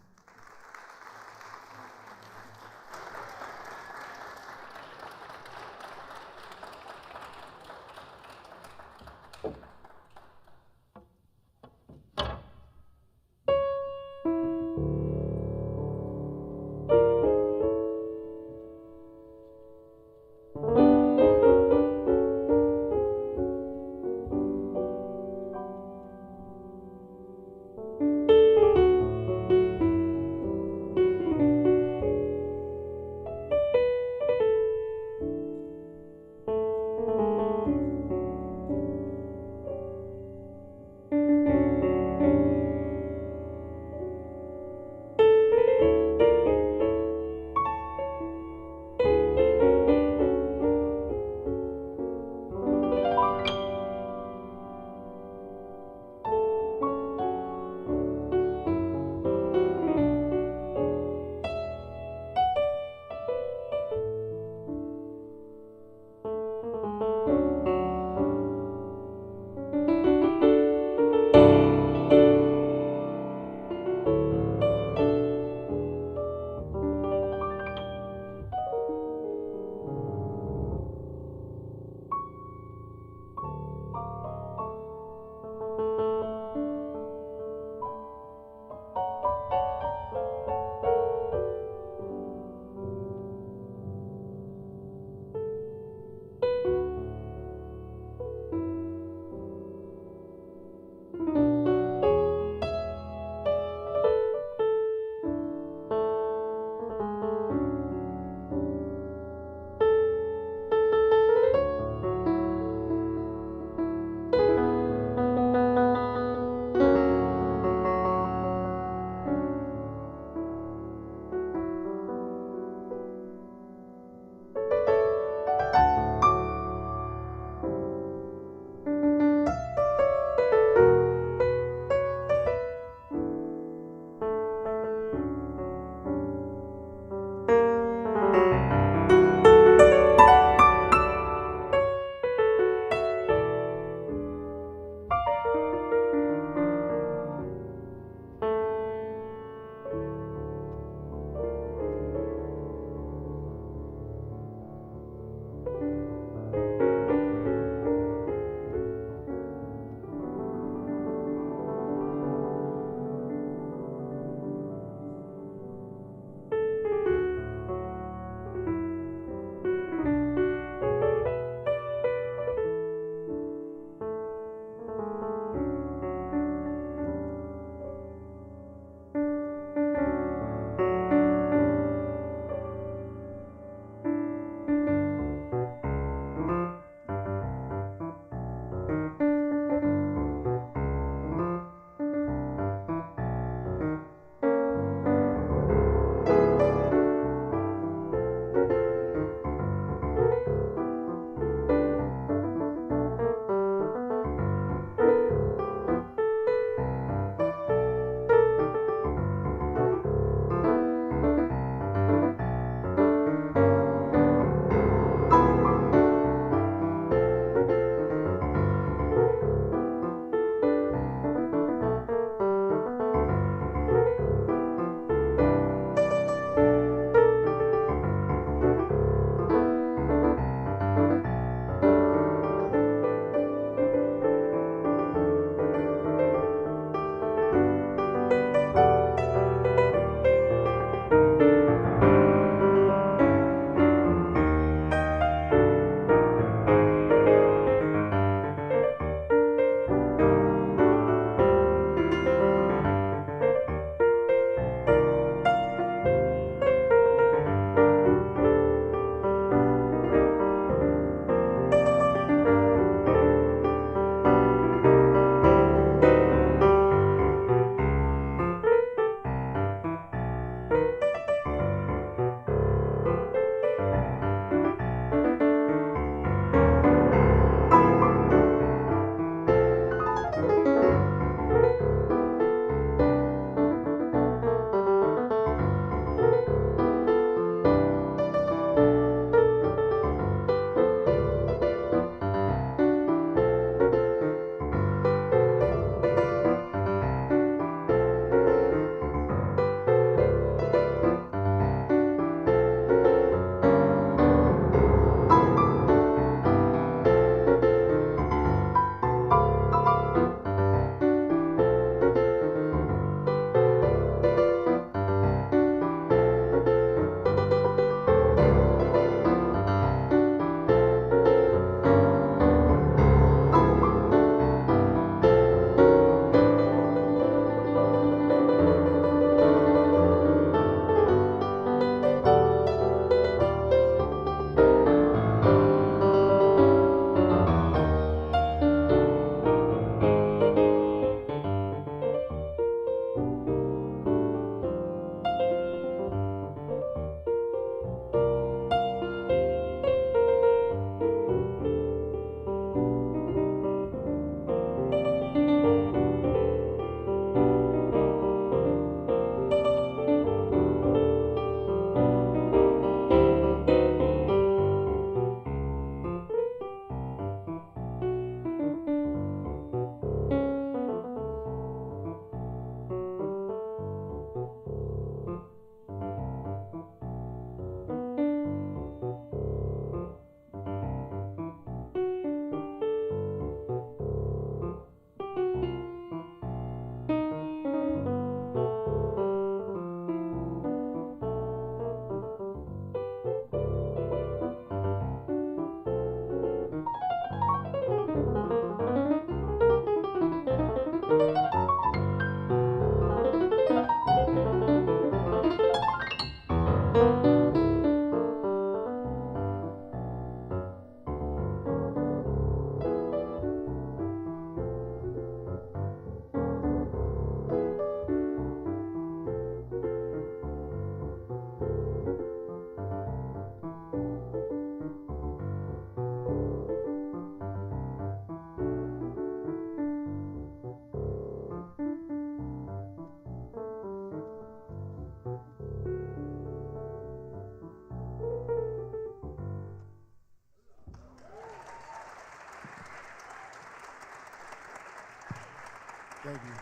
Thank you.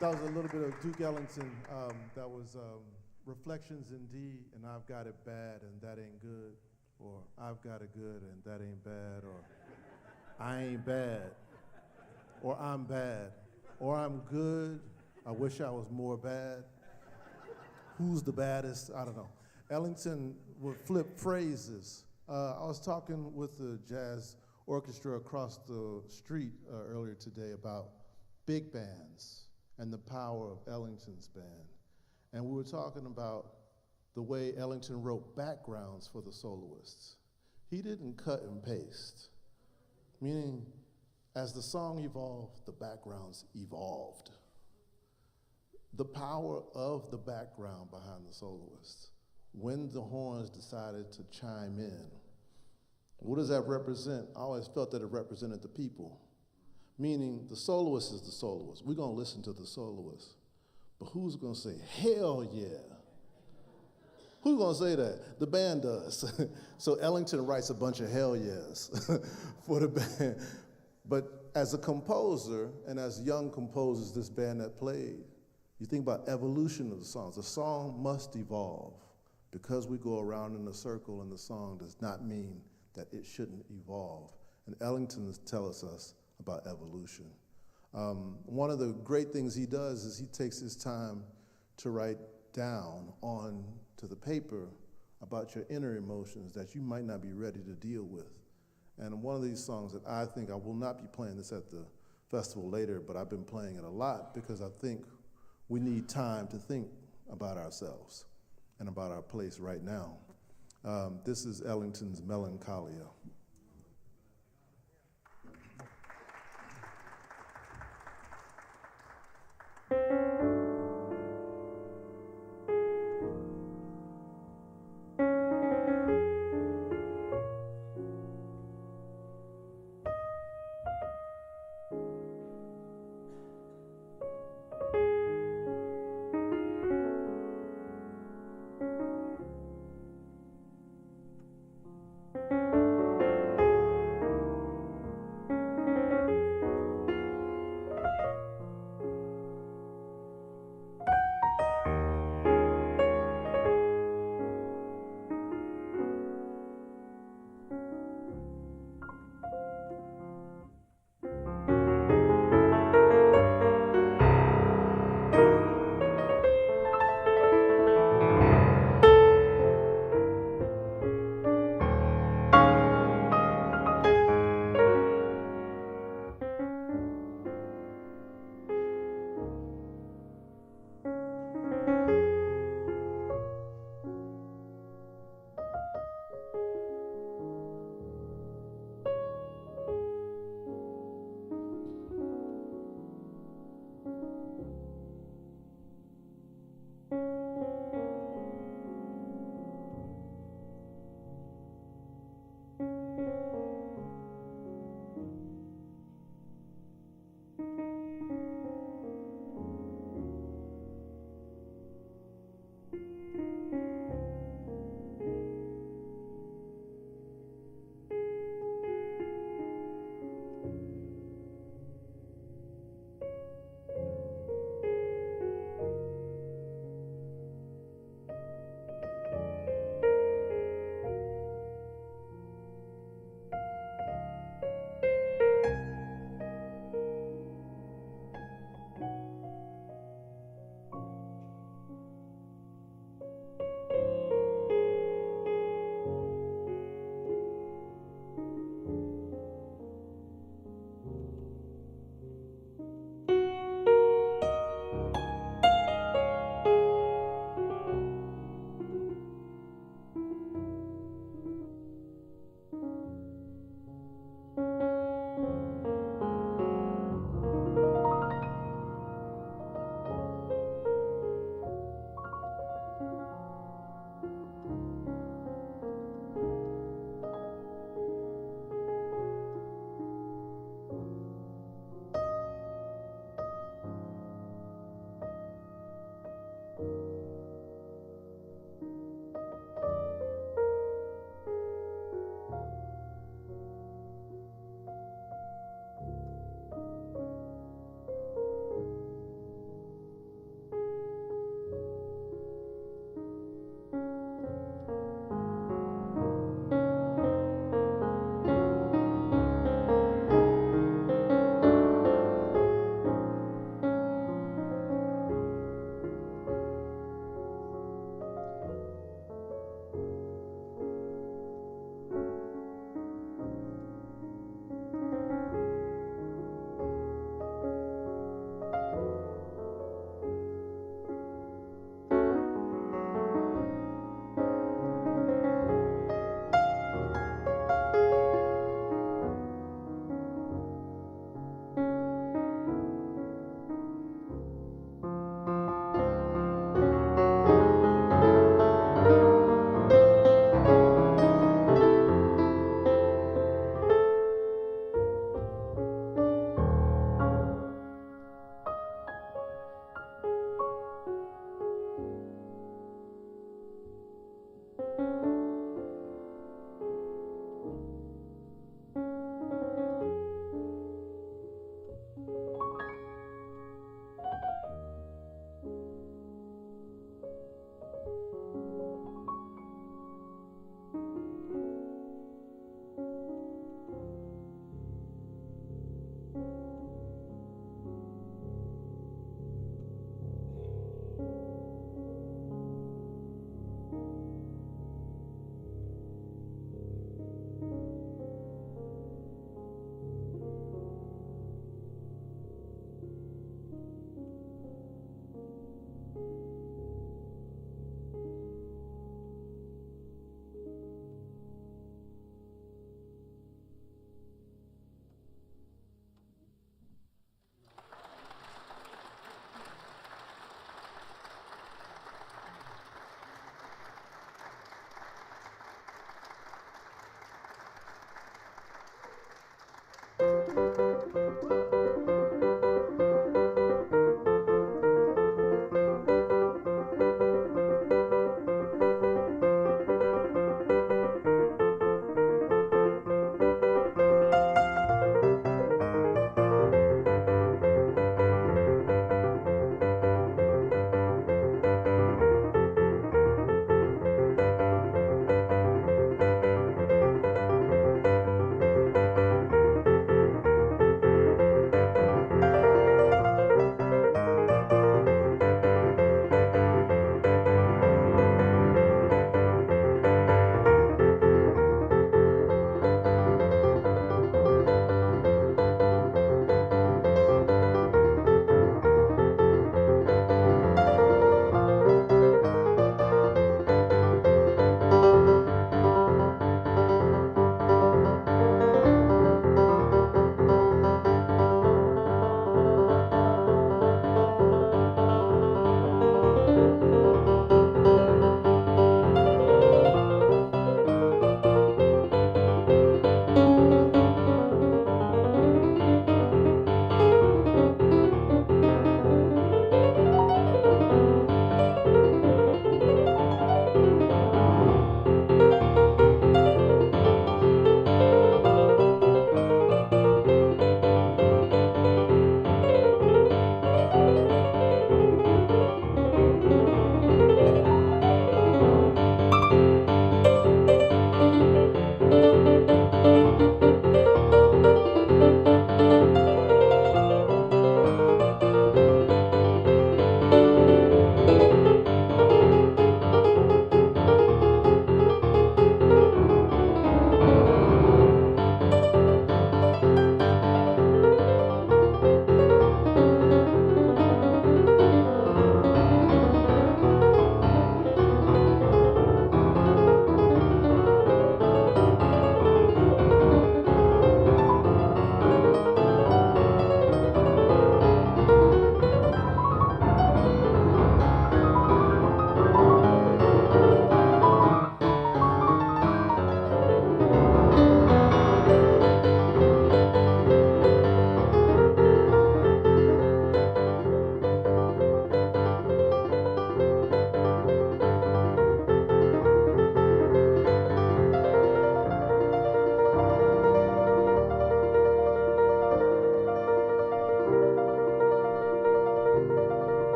That was a little bit of Duke Ellington. That was Reflections in D, and I've got it bad, and that ain't good. Or I've got it good, and that ain't bad. Or I ain't bad. Or I'm bad. Or I'm good. I wish I was more bad. Who's the baddest? I don't know. Ellington would flip phrases. I was talking with the jazz orchestra across the street earlier today about big bands and the power of Ellington's band. And we were talking about the way Ellington wrote backgrounds for the soloists. He didn't cut and paste, meaning as the song evolved, the backgrounds evolved. The power of the background behind the soloists. When the horns decided to chime in, what does that represent? I always felt that it represented the people, meaning the soloist is the soloist. We're gonna listen to the soloist, but who's gonna say, hell yeah? Who's gonna say that? The band does. So Ellington writes a bunch of hell yes for the band. But as a composer, and as young composers, this band that played, you think about evolution of the songs. The song must evolve. Because we go around in a circle in the song does not mean that it shouldn't evolve. And Ellington tells us about evolution. One of the great things he does is he takes his time to write down on to the paper about your inner emotions that you might not be ready to deal with. And one of these songs that I think, I will not be playing this at the festival later, but I've been playing it a lot because I think we need time to think about ourselves and about our place right now. This is Ellington's Melancholia.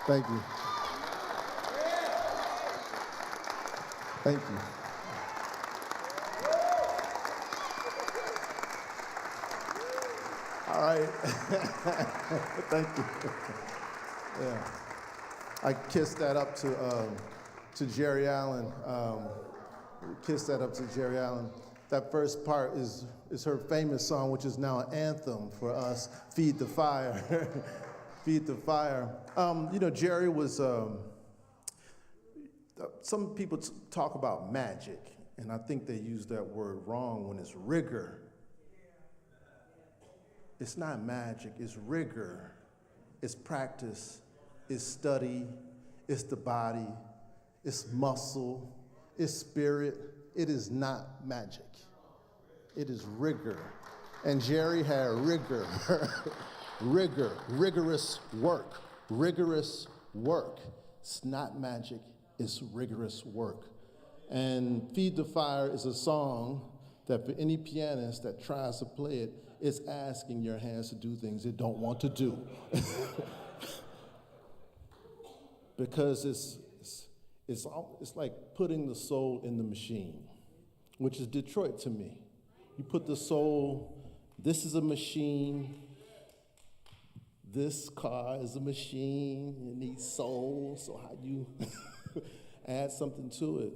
Thank you. Thank you. All right. Thank you. Yeah. I kissed that up to Jerry Allen. Kissed that up to Jerry Allen. That first part is her famous song, which is now an anthem for us, Feed the Fire. Feed the Fire. You know, Jerry was, some people talk about magic, and I think they use that word wrong when it's rigor. It's not magic, it's rigor. It's practice, it's study, it's the body, it's muscle, it's spirit. It is not magic. It is rigor. And Jerry had rigor. Rigorous work. Rigorous work. It's not magic, it's rigorous work. And Feed the Fire is a song that for any pianist that tries to play it, it's asking your hands to do things it don't want to do. Because it's like putting the soul in the machine, which is Detroit to me. You put the soul, this is a machine, this car is a machine, it needs soul, so how you add something to it?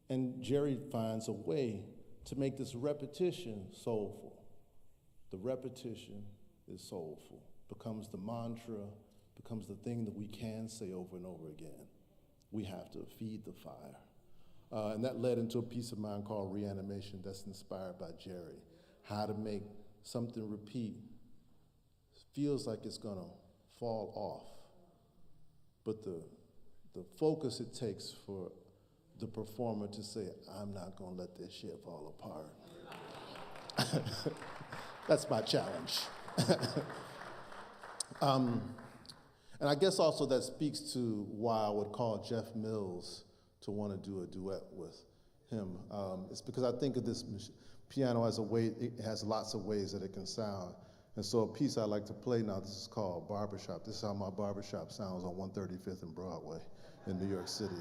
And Jerry finds a way to make this repetition soulful. The repetition is soulful, becomes the mantra, becomes the thing that we can say over and over again. We have to feed the fire. And that led into a piece of mine called Reanimation that's inspired by Jerry. How to make something repeat feels like it's gonna fall off, but the focus it takes for the performer to say, I'm not gonna let this shit fall apart. That's my challenge. And I guess also that speaks to why I would call Jeff Mills to want to do a duet with him. It's because I think of this piano as a way, it has lots of ways that it can sound. And so a piece I like to play now, this is called Barbershop. This is how my barbershop sounds on 135th and Broadway in New York City.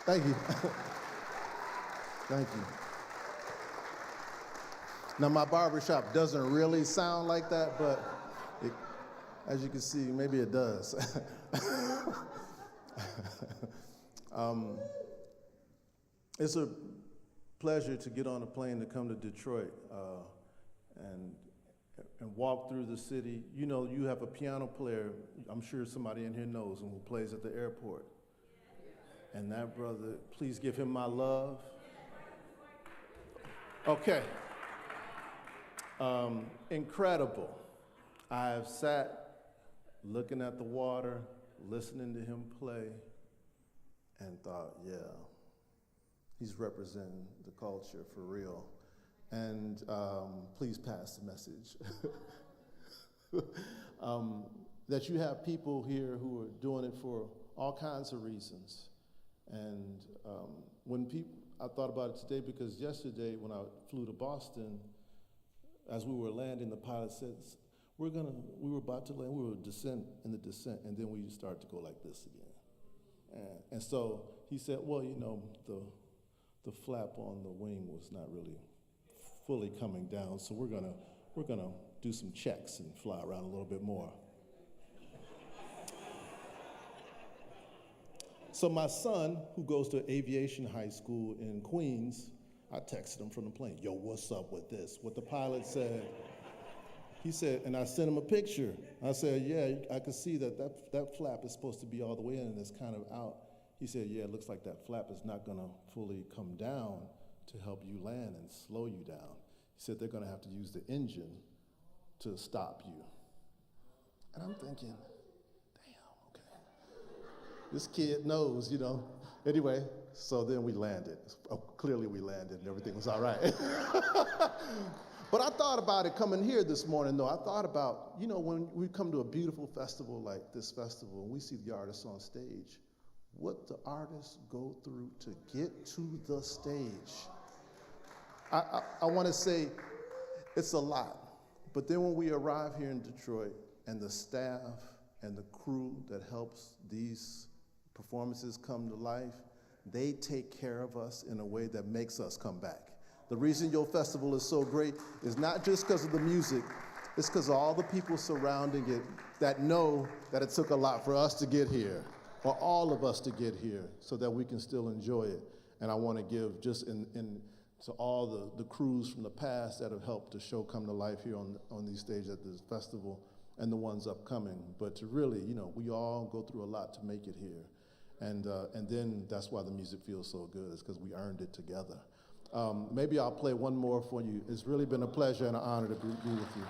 Thank you. Thank you. Now, my barbershop doesn't really sound like that, but as you can see, maybe it does. It's a pleasure to get on a plane to come to Detroit and walk through the city. You know, you have a piano player, I'm sure somebody in here knows, and who plays at the airport. And that brother, please give him my love. Okay. Incredible. I've sat looking at the water, listening to him play, and thought, yeah, he's representing the culture for real. And please pass the message. That you have people here who are doing it for all kinds of reasons. And I thought about it today because yesterday when I flew to Boston, as we were landing, the pilot said, we were about to land, we were in the descent, and then we started to go like this again. And so he said, well, you know, the flap on the wing was not really fully coming down, so we're gonna do some checks and fly around a little bit more. So my son, who goes to aviation high school in Queens, I texted him from the plane, yo, what's up with this? What the pilot said. He said, and I sent him a picture. I said, yeah, I could see that flap is supposed to be all the way in and it's kind of out. He said, yeah, it looks like that flap is not gonna fully come down to help you land and slow you down. He said they're gonna have to use the engine to stop you. And I'm thinking, damn, okay. This kid knows, you know. Anyway, so then we landed. Oh, clearly we landed and everything was all right. But I thought about it coming here this morning, though. I thought about, you know, when we come to a beautiful festival like this festival and we see the artists on stage, what the artists go through to get to the stage. I want to say it's a lot. But then when we arrive here in Detroit and the staff and the crew that helps these performances come to life, they take care of us in a way that makes us come back. The reason your festival is so great is not just because of the music, it's because of all the people surrounding it that know that it took a lot for us to get here, for all of us to get here, so that we can still enjoy it. And I want to give just to all the crews from the past that have helped the show come to life here on these stages at this festival and the ones upcoming. But to really, you know, we all go through a lot to make it here. And then that's why the music feels so good, is because we earned it together. Maybe I'll play one more for you. It's really been a pleasure and an honor to be with you.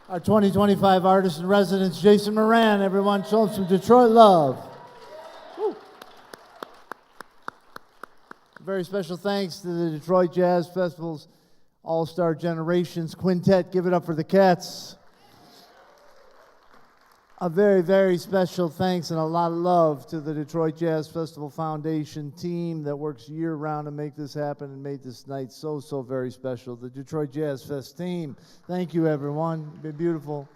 Our 2025 artist in residence, Jason Moran. Everyone, show him some Detroit love. Woo. Very special thanks to the Detroit Jazz Festival's All-Star Generations Quintet. Give it up for the Cats. A very, very special thanks and a lot of love to the Detroit Jazz Festival Foundation team that works year-round to make this happen and made this night so, so very special. The Detroit Jazz Fest team, thank you, everyone. It's been beautiful.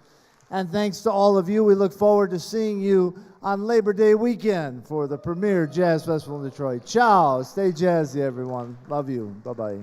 And thanks to all of you. We look forward to seeing you on Labor Day weekend for the premier Jazz Festival in Detroit. Ciao. Stay jazzy, everyone. Love you. Bye-bye.